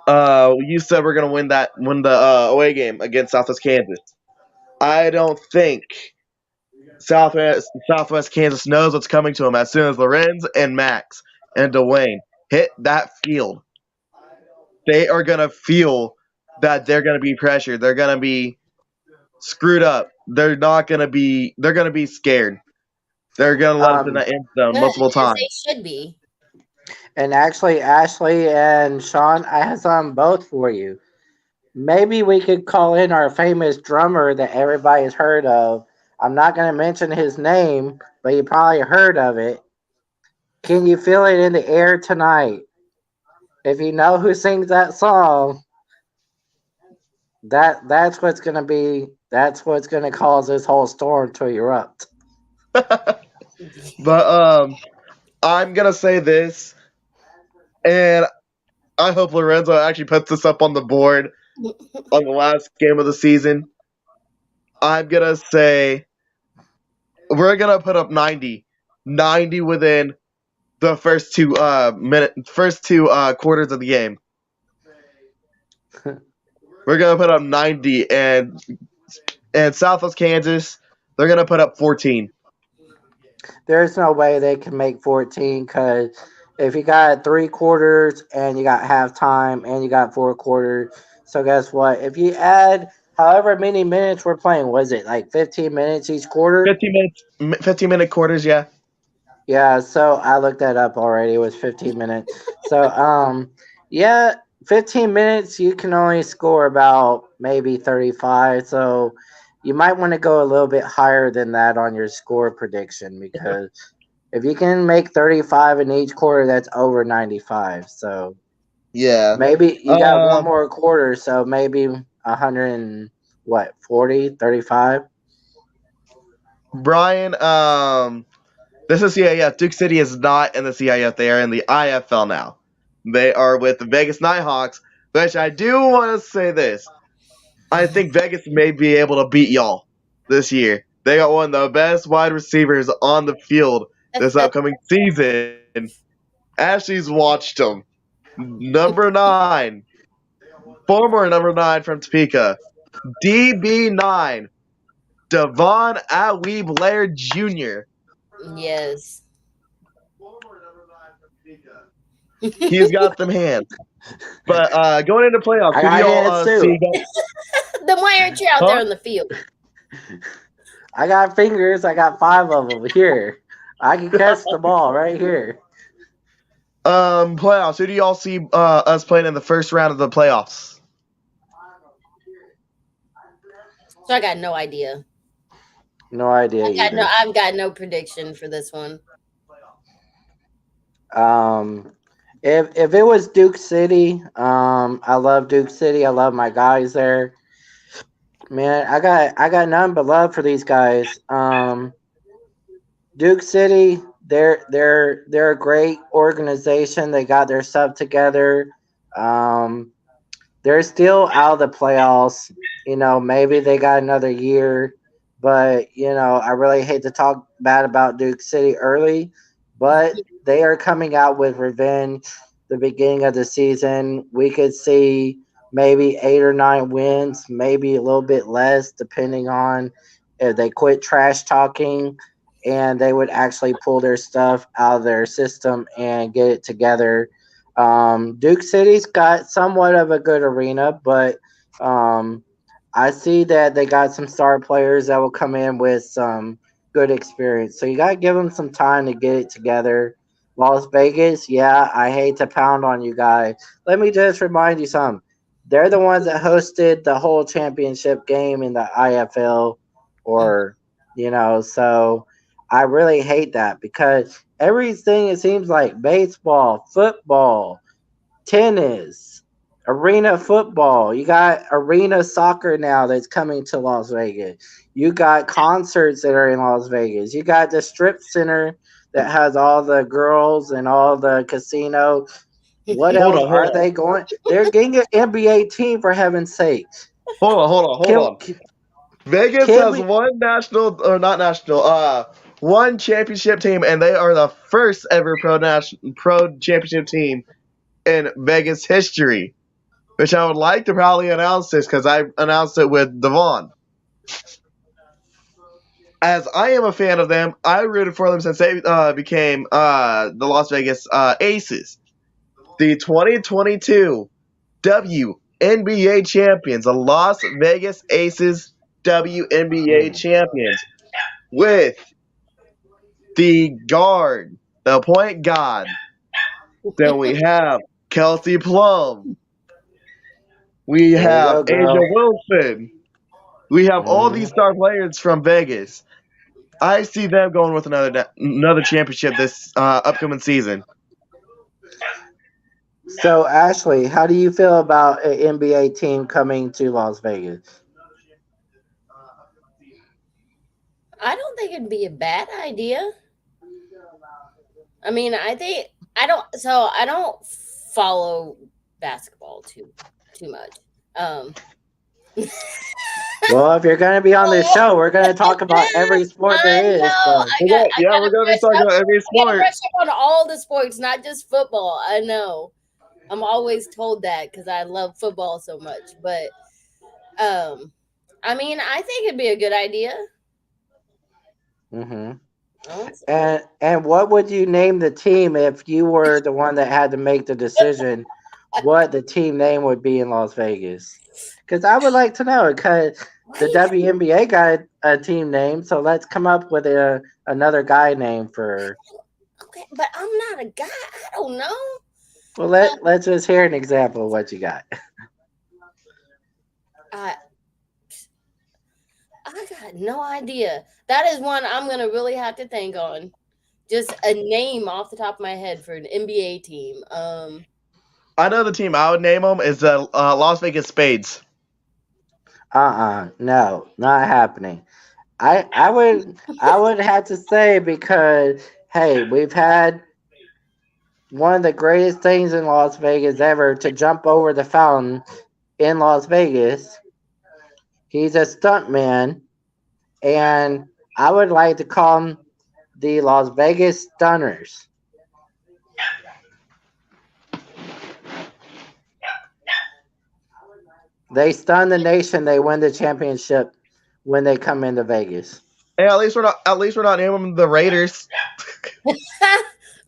you said we're gonna win the away game against Southwest Kansas. I don't think Southwest Kansas knows what's coming to him as soon as Lorenz and Max and Dwayne hit that field. They are gonna feel that they're gonna be pressured. They're gonna be screwed up. They're not gonna be. They're gonna be scared. They're gonna let us in Um, the end zone Good, multiple as times. they should be. and actually, Ashley and Sean, I have some both for you. Maybe we could call in our famous drummer that everybody's heard of. I'm not going to mention his name, but you probably heard of it. Can you feel it in the air tonight? If you know who sings that song, that's what's going to be. That's what's going to cause this whole storm to erupt. But I'm gonna say this, and I hope Lorenzo actually puts this up on the board on the last game of the season. I'm gonna say we're gonna put up 90, 90 within the first two quarters of the game. We're gonna put up 90, and Southwest Kansas, they're gonna put up 14. There's no way they can make 14 because if you got 3 quarters and you got halftime and you got 4 quarters, so guess what? If you add however many minutes we're playing, was it like 15 minutes each quarter? 15-minute quarters, yeah. Yeah, so I looked that up already. It was 15 minutes. So yeah, 15 minutes you can only score about maybe 35. So you might want to go a little bit higher than that on your score prediction because if you can make 35 in each quarter, that's over 95. So Yeah. maybe you got one Um, more quarter, so maybe 100 and what, 40, 35? Brian, this is CIF. Duke City is not in the CIF. They are in the IFL now. They are with the Vegas Nighthawks, which I do want to say this. I think Vegas may be able to beat y'all this year. They got one of the best wide receivers on the field this upcoming season. Ashley's watched them. Number 9, former number 9 from Topeka, DB9, Devon Atwee Blair Jr. Yes. He's got them hands. But going into playoffs, I who do got y'all hands see? too. Then why aren't you out there Huh? on the field? I got fingers. I got 5 of them here. I can catch the ball right here. Playoffs. Who do y'all see us playing in the first round of the playoffs? So I got no idea. No idea either. I've got no prediction for this one. Um, if it was Duke City, I love Duke City. I love my guys there. Man, I got none but love for these guys. Duke City, they're a great organization. They got their stuff together. Um, they're still out of the playoffs. You know, maybe they got another year, But I really hate to talk bad about Duke City early, but they are coming out with revenge. The beginning of the season, we could see maybe 8 or 9 wins, maybe a little bit less, depending on if they quit trash talking and they would actually pull their stuff out of their system and get it together. Duke City's got somewhat of a good arena, but I see that they got some star players that will come in with some good experience. So you got to give them some time to get it together. Las Vegas, yeah, I hate to pound on you guys. Let me just remind you something. They're the ones that hosted the whole championship game in the IFL, or, so I really hate that because everything, it seems like baseball, football, tennis, arena football. You got arena soccer now that's coming to Las Vegas. You got concerts that are in Las Vegas. You got the strip center that has all the girls and all the casino. What Hold else on, hold are on, they going? They're getting an NBA team for heaven's sakes. hold on, hold on, hold Can on. Vegas can has we? one national, or not national, one championship team, and they are the first ever pro championship team in Vegas history. Which I would like to probably announce this because I announced it with Devon. As I am a fan of them, I rooted for them since they became the Las Vegas Aces, the 2022 WNBA champions, the Las Vegas Aces WNBA Mm, champions, with the guard, the point guard. Then we have Kelsey Plum. We there you have go, Asia girl. Wilson. We have all Hmm. these star players from Vegas. I see them going with another championship this upcoming season. So, Ashley, how do you feel about an NBA team coming to Las Vegas? I don't think it'd be a bad idea. I mean, I think I don't follow basketball too much. Um Well, if you're going to be on this show, we're going to talk about every sport there I is. know. So, I Yeah, we're gotta gonna be brush talking up. about every I gotta sport. brush up on all the sports, not just football. I know. I'm always told that because I love football so much. But um, I mean, I think it'd be a good idea. hmm I don't see and what would you name the team if you were the one that had to make the decision? What the team name would be in Las Vegas? Because I would like to know. Because the why. WNBA got a team name, so let's come up with another guy name for. Okay, but I'm not a guy. I don't know. Well, Uh, let's just hear an example of what you got. I I got no idea. That is one I'm gonna really have to think on. Just a name off the top of my head for an NBA team. I know the team I would name them is the Las Vegas Spades. No, not happening. I would have to say because hey, we've had one of the greatest things in Las Vegas ever to jump over the fountain in Las Vegas. He's a stuntman, and I would like to call him the Las Vegas Stunners. They stun the nation. They win the championship when they come into Vegas. Hey, at least we're not naming them the Raiders.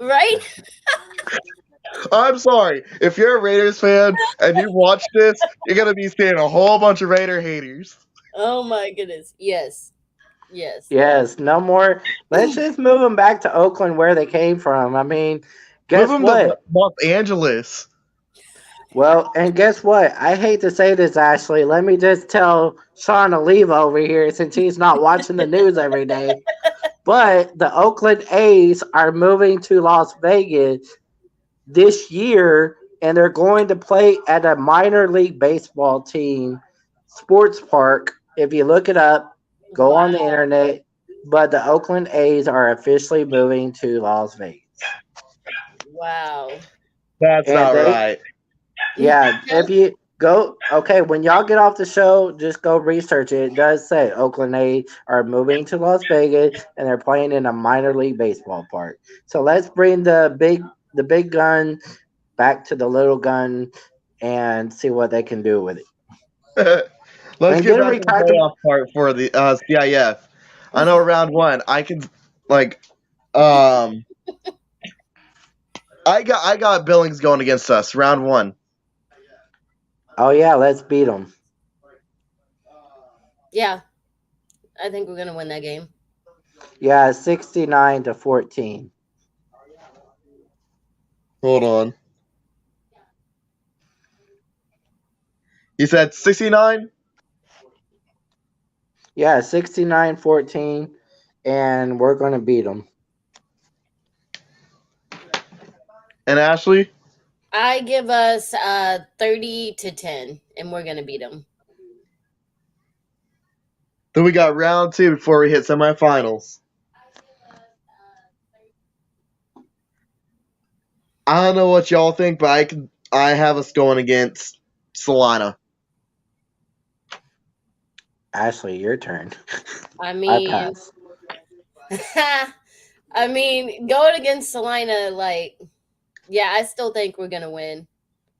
right? I'm sorry. If you're a Raiders fan and you watch this, you're gonna be seeing a whole bunch of Raider haters. Oh my goodness. Yes. Yes. Yes, no more. Let's just move them back to Oakland where they came from. I mean, Move guess them to what? Los Angeles. Well, and guess what? I hate to say this, Ashley. Let me just tell Sean to leave over here since he's not watching the news every day. But the Oakland A's are moving to Las Vegas this year, and they're going to play at a minor league baseball team sports park. If you look it up, go on the Wow. internet. But the Oakland A's are officially moving to Las Vegas. Wow. That's And not they right. Yeah, No, Go okay. When y'all get off the show, just go research it. It does say Oakland A are moving to Las Vegas and they're playing in a minor league baseball park. So let's bring the big gun back to the little gun and see what they can do with it. Let's And get get it back to the retired. playoff part for the CIF. I know round one. I can like um I got Billings going against us round one. Oh yeah, let's beat them. Yeah, I think we're gonna win that game. Yeah, 69-14. Hold on. You said 69? Yeah, 69-14, and we're gonna beat them. And Ashley? I give us 30-10, and we're gonna beat them. Then we got round two before we hit semifinals. I don't know what y'all think, but I have us going against Salina. Ashley, your turn. I I mean, pass. I mean, going against Salina, like, yeah, I still think we're gonna win,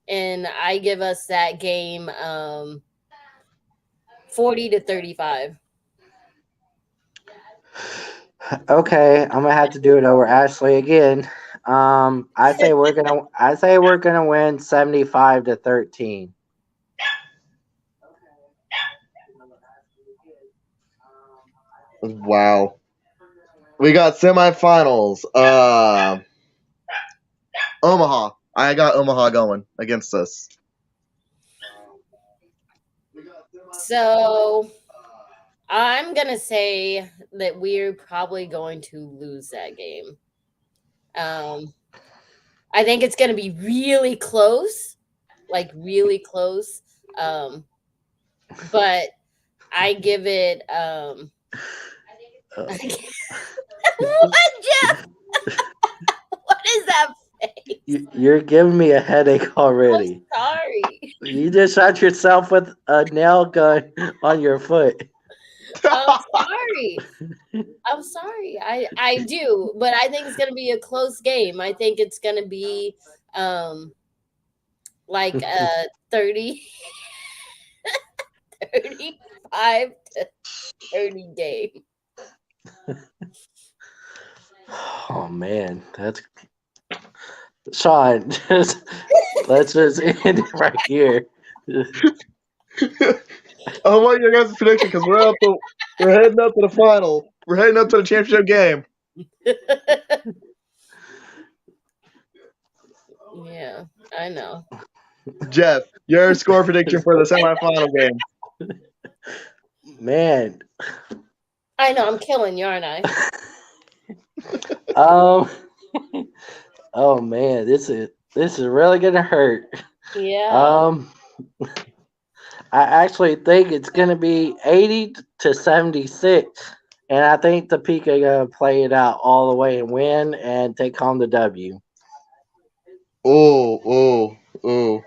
and I give us that game 40-35. Okay, I'm gonna have to do it over Ashley again. I say we're gonna win 75-13. Wow. We got semifinals. Omaha. I got Omaha going against us. So I'm gonna say that we're probably going to lose that game. Um, I think it's gonna be really close, like really close. But I give it Uh, what, Jeff? What is that face? you're giving me a headache I'm already. sorry. You just shot yourself with a nail gun on your foot. I'm sorry. I'm sorry. I do, but I think it's gonna be a close game. I think it's gonna be um like 30 35 to 30 game. Oh man, that's Sean. Let's just end it right here. I want your guys' prediction because we're heading up to the final. We're heading up to the championship game. Yeah, I know. Jeff, your score prediction for the semifinal game. Man, I know I'm killing you, aren't I? um, oh man, this is really gonna hurt. Yeah. Um, I actually think it's gonna be 80-76, and I think the Pika gonna play it out all the way and win and take home the W. Oh, oh, oh.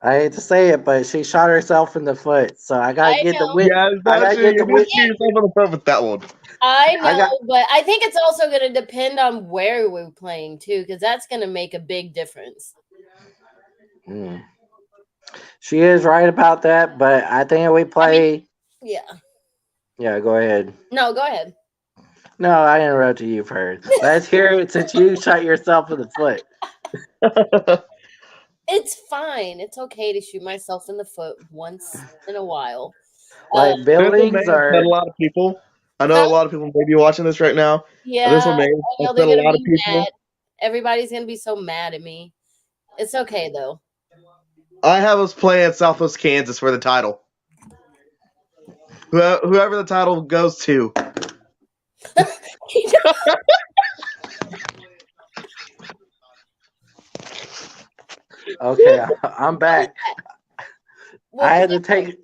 I hate to say it, but she shot herself in the foot, so I gotta I get the know. win. Yeah, I that's gotta true. get the You're gonna win. shoot yourself in the foot with that one. I I got. know, but I think it's also going to depend on where we're playing too, because that's going to make a big difference. Mm. She is right about that, but I think if we I mean, play. yeah. Yeah, go ahead. No, go ahead. No, I interrupted you first. Let's hear it since you shot yourself in the foot. It's fine. It's okay to shoot myself in the foot once in a while. Like This one may buildings upset a are. lot of people. I know Huh? a lot of people may be watching this right now. This Yeah, one may I know they're upset a going to lot of be people. mad. Everybody's going to be so mad at me. It's okay though. I have us playing Southwest Kansas for the title. Whoever the title goes to. Okay, I'm back. Well, I had to take.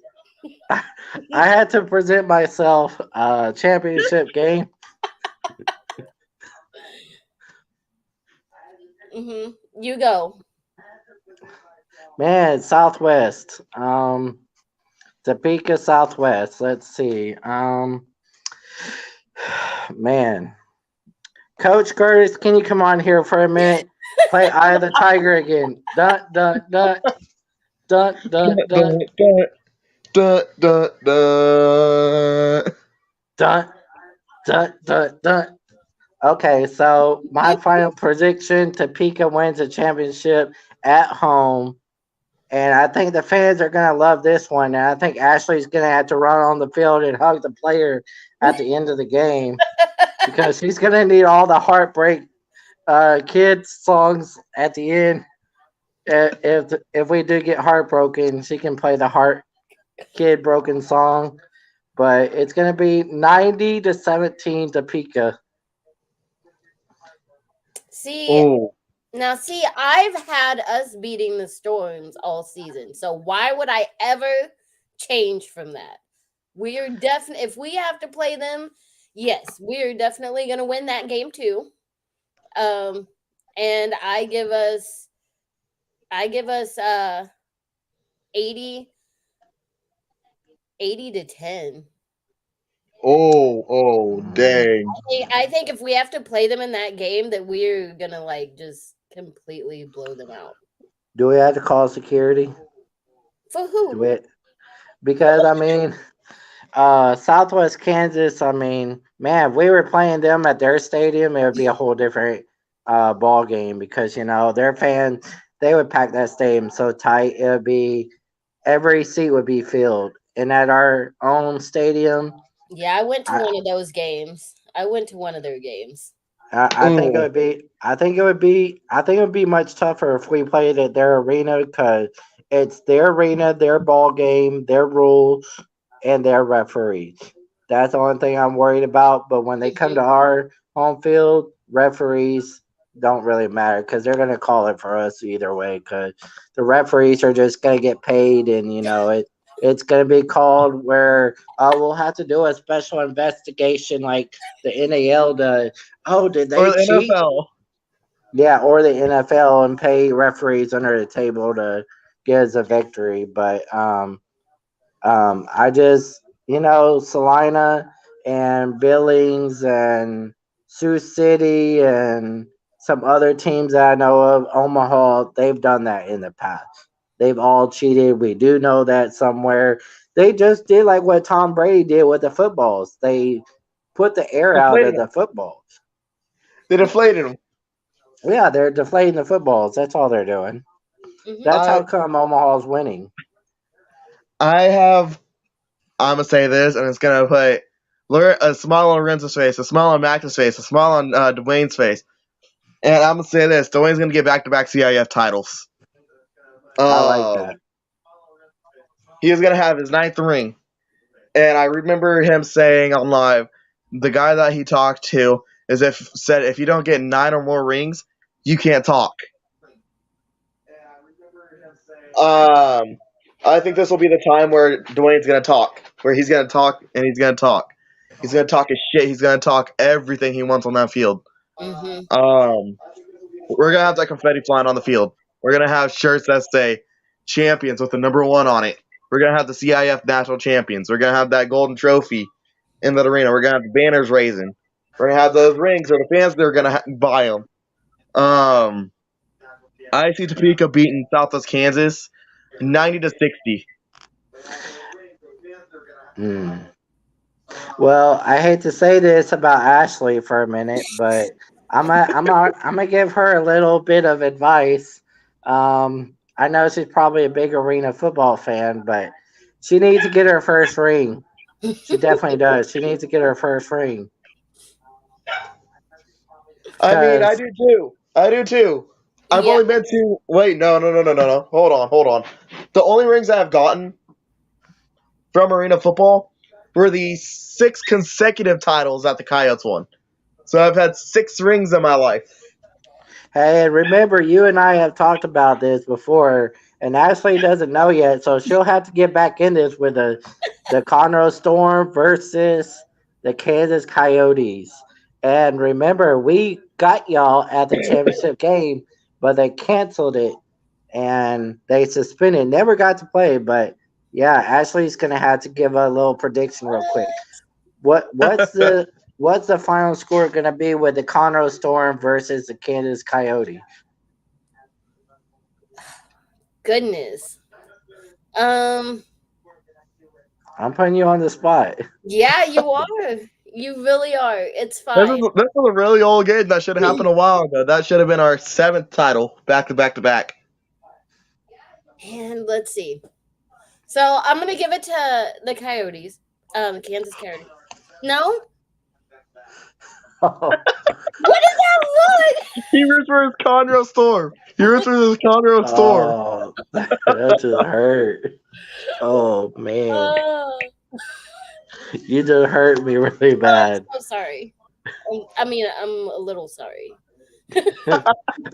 I had to present myself a championship game. you go. Man, Southwest. Topeka Southwest. Let's see. Man, Coach Curtis, can you come on here for a minute? Play Eye of the Tiger again. Dun dun dun dun dun Dun, dun dun, dun, dun, dun, dun. dun dun dun dun. Okay, so my final prediction: Topeka wins the championship at home. And I think the fans are gonna love this one. And I think Ashley's gonna have to run on the field and hug the player at the end of the game because she's gonna need all the heartbreak kids songs at the end. If we do get heartbroken, she can play the heart kid broken song. But it's gonna be 90-17 to Pika. See, Oh, now see, I've had us beating the Storms all season. So why would I ever change from that? We are definitely, if we have to play them, yes, we are definitely going to win that game too. Um and I give us 80 80 to 10. dang. I think if we have to play them in that game that we're going to like just completely blow them out. Do we have to call security? For Do who? we? Because I mean, Southwest Kansas. I mean, man, if we were playing them at their stadium, it would be a whole different ball game because their fans they would pack that stadium so tight it would be every seat would be filled. And at our own stadium, Yeah, I went to I one of those games. I went to one of their games. I think it Oh, would be I think it would be much tougher if we played at their arena because it's their arena, their ball game, their rules, and their referees. That's the only thing I'm worried about. But when they come Mhm. to our home field, referees don't really matter because they're gonna call it for us either way. Because the referees are just gonna get paid, and it's gonna be called where we'll have to do a special investigation like the NAL does. Oh, did or they the cheat? NFL. Yeah, or the NFL and pay referees under the table to get us a victory. But I just, Salina and Billings and Sioux City and some other teams that I know of, Omaha, they've done that in the past. They've all cheated. We do know that somewhere. They just did like what Tom Brady did with the footballs. They put the air out Deflated of them. the footballs. They deflated them. Yeah, they're deflating the footballs. That's all they're doing. Mhm. That's I how come Omaha's winning. I have. I'm gonna say this, and it's gonna put a smile on Lorenzo's face, a smile on Max's face, a smile on Dwayne's face, and I'm gonna say this: Dwayne's gonna get back-to-back CIF titles. I like that. Um, he is gonna have his ninth ring, and I remember him saying on live, the guy that he talked to said if you don't get 9 or more rings, you can't talk. Um, I think this will be the time where Dwayne's gonna talk, where he's gonna talk and he's gonna talk. He's gonna talk his shit. He's gonna talk everything he wants on that field. Mhm. Um, we're gonna have that confetti flying on the field. We're gonna have shirts that say "champions" with the number 1 on it. We're gonna have the CIF national champions. We're gonna have that golden trophy in that arena. We're gonna have the banners raising. We're gonna have those rings, or the fans that are gonna buy them. Um, I see Topeka beating Southwest Kansas 90-60. Hmm. Well, I hate to say this about Ashley for a minute, but I'm gonna give her a little bit of advice. I know she's probably a big arena football fan, but she needs to get her first ring. She definitely does. She needs to get her first ring I mean, I because do too. I do too. I've Yeah. only been to. Wait, no, no, no, no, no, no. Hold on, hold on. The only rings I've gotten from arena football were the 6 consecutive titles that the Coyotes won. So I've had 6 rings in my life. hey, and remember, you and I have talked about this before, and Ashley doesn't know yet, so she'll have to get back in this with the Conroe Storm versus the Kansas Coyotes. And remember, we got y'all at the championship game, but they canceled it and they suspended. Never got to play, but yeah, Ashley's gonna have to give a little prediction real quick. What's the final score gonna be with the Conroe Storm versus the Kansas Coyote? Goodness. Um. I'm putting you on the spot. Yeah, you are. You really are. It's This fine. is a really old game that should have happened a while ago. That should have been our 7th title, back to back to back. And let's see. So I'm gonna give it to the Coyotes. Kansas Coyotes. No? What is that look? He roots for his Conroe Storm. He roots for his Conroe Storm. Oh, that just hurt. Oh man, Oh, you just hurt me really bad. I'm so sorry. I'm a little sorry.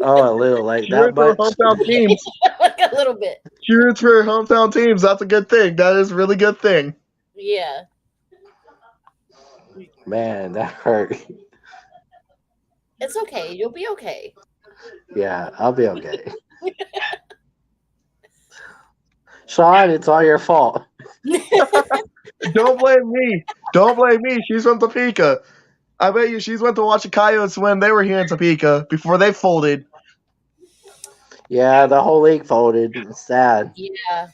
Oh, a little like He that roots for much. hometown teams. Like a little bit. He roots for hometown teams. That's a good thing. That is a really good thing. Yeah. Man, that hurt. It's okay. You'll be okay. Yeah, I'll be okay. Shawn, it's all your fault. Don't blame me. Don't blame me. She's from Topeka. I bet you she's went to watch the Coyotes when they were here in Topeka before they folded. Yeah, the whole league folded. It's sad. Yeah.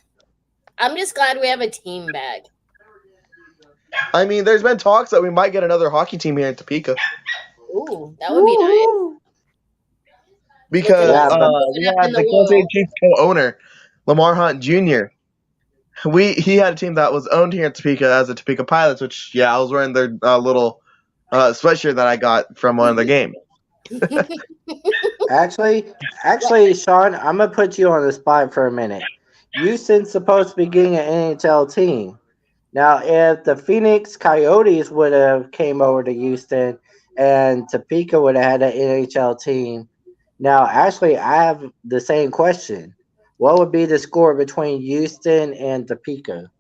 I'm just glad we have a team back. I mean, there's been talks that we might get another hockey team here in Topeka Ooh, that would be nice. because Yeah, but we had the Kansas City Chiefs co-owner, Lamar Hunt Jr. He had a team that was owned here in Topeka as the Topeka Pilots, which I was wearing their little sweatshirt that I got from one of the games. actually, Shawn, I'm gonna put you on the spot for a minute. Houston's supposed to be getting an NHL team. Now, if the Phoenix Coyotes would have came over to Houston and Topeka would have had an NHL team, now Ashley, I have the same question. What would be the score between Houston and Topeka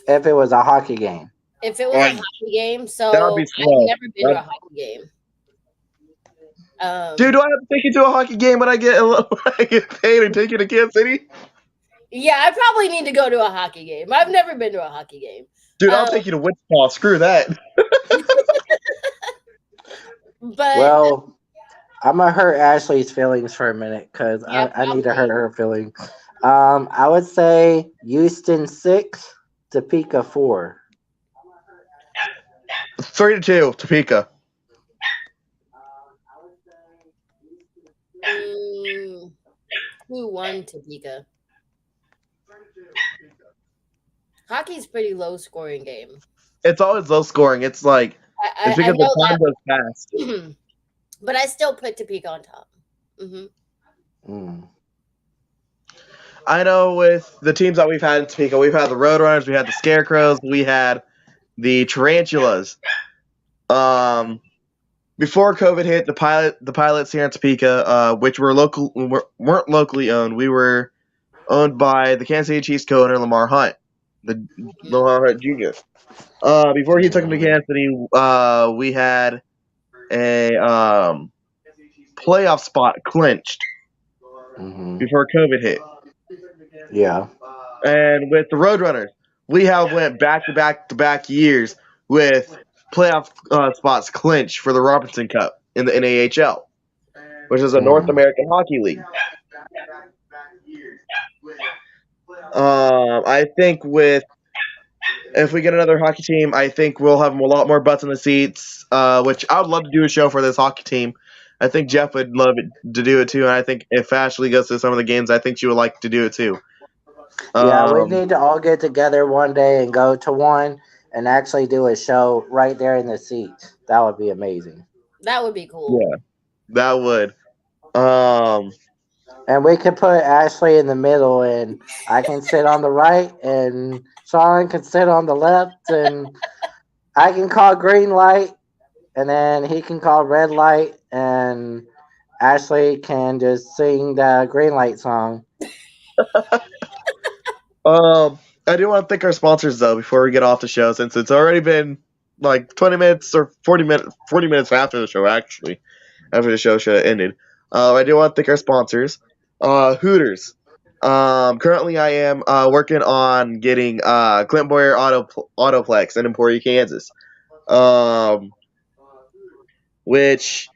if it was a hockey game? If it was a hockey game, so That would be I've slow. never been to a hockey game. Dude, do I have to take you to a hockey game when I get paid and take you to Kansas City? Yeah, I probably need to go to a hockey game. I've never been to a hockey game. Dude, I'll take you to Wichita. Screw that. But Well, I'm gonna hurt Ashley's feelings for a minute because Yeah, I need to hurt probably. her feelings. I would say Houston 6, Topeka 4. 3-2, Topeka. mm, 2-1 Topeka. Hockey's pretty low scoring game. It's always low scoring. It's like it's I because know the time goes fast. that, but I still put Topeka on top. Hmm Mm. I know with the teams that we've had in Topeka, we've had the Roadrunners, we had the Scarecrows, we had the Tarantulas. Before COVID hit, the pilots here in Topeka, which weren't locally owned, we were owned by the Kansas City Chiefs co-owner Lamar Hunt, the Lamar Hunt Jr. Before he took him to Kansas City, we had a playoff spot clinched before COVID hit. Yeah. And with the Roadrunners, we have went back to back to back years with playoff spots clinched for the Robinson Cup in the NAHL, which is a North American Hockey League. I think if we get another hockey team, I think we'll have a lot more butts in the seats, which I would love to do a show for this hockey team. I think Jeff would love it to do it too, and I think if Ashley goes to some of the games, I think she would like to do it too. Yeah, we need to all get together one day and go to one and actually do a show right there in the seats. That would be amazing. That would be cool. Yeah, that would. And we could put Ashley in the middle, and I can sit on the right, and Shawn can sit on the left, and I can call green light, and then he can call red light, and Ashley can just sing the green light song. I do want to thank our sponsors though before we get off the show, since it's already been like 20 minutes or 40 minutes after the show, actually, after the show should have ended. I do want to thank our sponsors. Hooters. Currently, I am working on getting Clint Boyer Autoplex in Emporia, Kansas. Um, which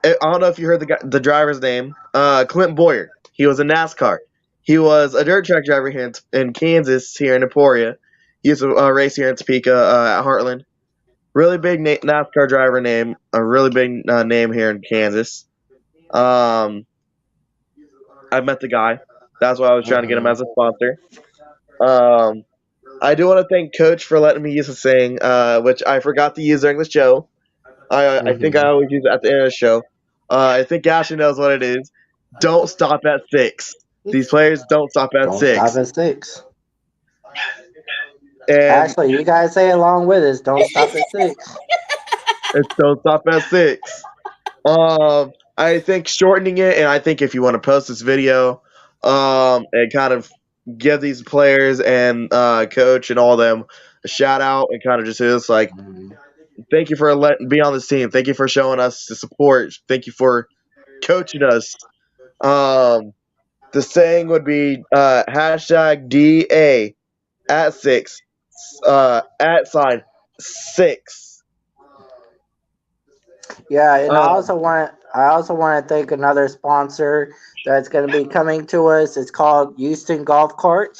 I don't know if you heard the driver's name. Clint Boyer. He was a NASCAR. He was a dirt track driver here in Kansas, here in Emporia. He used to race here in Topeka at Heartland. Really big NASCAR driver name. A really big name here in Kansas. Um, I met the guy. That's why I was trying to get him Hmm. as a sponsor. Um, I do want to thank Coach for letting me use the saying, which I forgot to use during the show. I think I Hmm. always use it at the end of the show. I think Ashley knows what it is. Don't stop at six. These players don't stop at Don't stop six, at six. and Ashley, you guys say along with us. Don't stop at six. it's don't stop at six. I think shortening it, and I think if you want to post this video, and kind of give these players and coach and all them a shout out, and kind of just is like, Mhm. thank you for letting be on this team. Thank you for showing us the support. Thank you for coaching us. Um, the saying would be hashtag DA at six, at sign six. Yeah, and Um, I also want to thank another sponsor that's going to be coming to us. It's called Houston Golf Cart.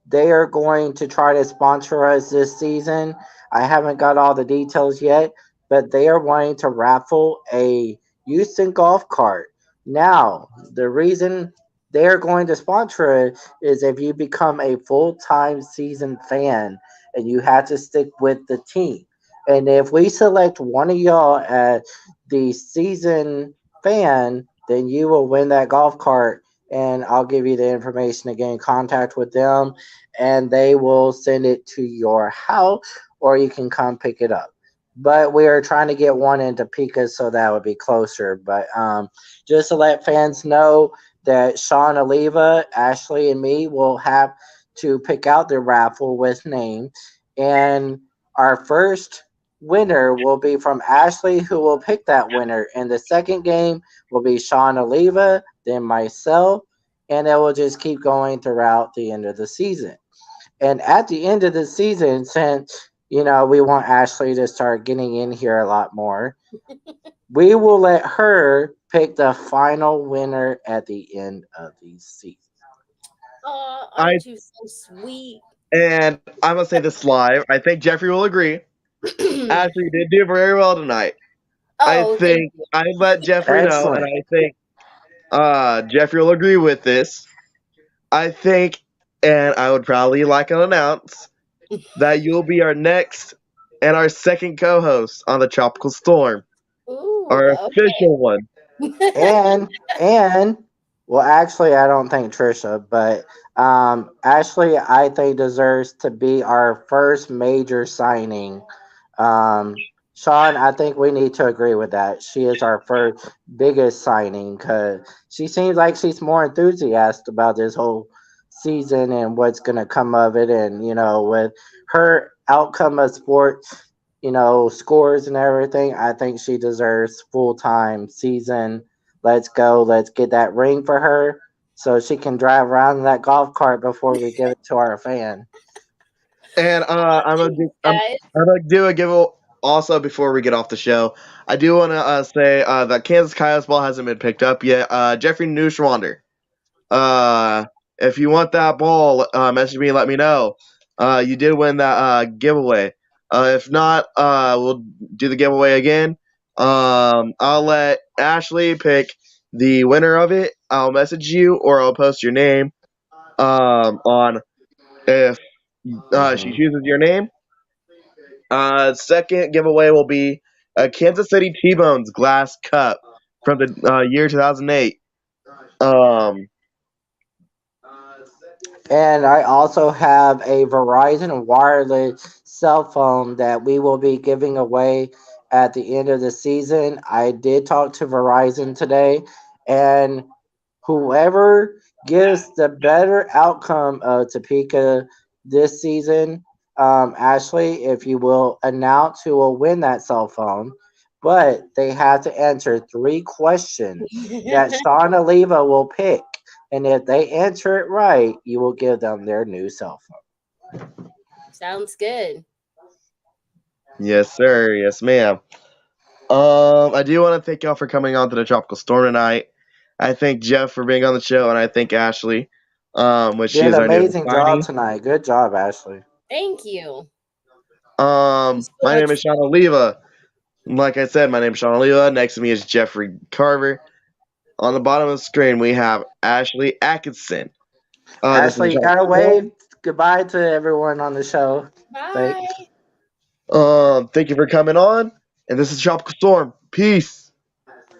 They are going to try to sponsor us this season. I haven't got all the details yet, but they are wanting to raffle a Houston Golf Cart. Now, the reason they're going to sponsor it is if you become a full-time season fan and you have to stick with the team. And if we select one of y'all as the season fan, then you will win that golf cart. And I'll give you the information to get in contact with them, and they will send it to your house, or you can come pick it up. But we are trying to get one in Topeka, so that would be closer. But just to let fans know that Sean, Oliva, Ashley, and me will have to pick out the raffle with name. And our first winner will be from Ashley, who will pick that winner. And the second game will be Sean Oliva, then myself, and it will just keep going throughout the end of the season. And at the end of the season, since we want Ashley to start getting in here a lot more, we will let her pick the final winner at the end of the season. Oh, I aren't you so sweet? and I'm gonna say this live. I think Jeffrey will agree. Ashley did do very well tonight. I Oh, thank think I let Jeffrey know, and Excellent. I think Jeffrey will agree with this. I think, and I would probably like to announce that you'll be our next and our second co-host on the Tropical Storm, you. Ooh, our okay. official one. And well, actually, I don't think Trisha, but Ashley, I think deserves to be our first major signing. Sean, I think we need to agree with that. She is our first biggest signing because she seems like she's more enthusiastic about this whole season and what's going to come of it. And, with her outcome of sports, scores and everything, I think she deserves full time season. Let's go. Let's get that ring for her so she can drive around in that golf cart before we give it to our fan. And Guys. I'm gonna do a give also before we get off the show. I do want to say that Kansas Coyotes ball hasn't been picked up yet. Jeffrey Newschwander. Uh, if you want that ball, message me. Let me know. You did win that giveaway. If not, we'll do the giveaway again. I'll let Ashley pick the winner of it. I'll message you or I'll post your name. On if she Hmm. chooses your name. Second giveaway will be a Kansas City T-Bones glass cup from the year 2008. Um, And I also have a Verizon wireless cell phone that we will be giving away at the end of the season. I did talk to Verizon today, and whoever gives the better outcome of Topeka this season, Ashley, if you will announce who will win that cell phone, but they have to answer 3 questions that Sean Oliva will pick. And if they answer it right, you will give them their new cell phone. Sounds good. Yes, sir. Yes, ma'am. I do want to thank y'all for coming on to the Tropical Storm tonight. I thank Jeff for being on the show, and I thank Ashleigh, which she Did is an our new amazing job signee. tonight. Good job, Ashleigh. Thank you. So My name much is Sean Oliva. Like I said, my name is Sean Oliva. Next to me is Jeffrey Carver. On the bottom of the screen, we have Ashleigh Atkinson. This is the Ashleigh, you gotta Tropical Storm. wave goodbye to everyone on the show. Thanks. Bye. Thank you for coming on, and this is Tropical Storm. Peace.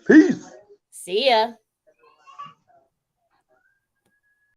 Peace. See ya.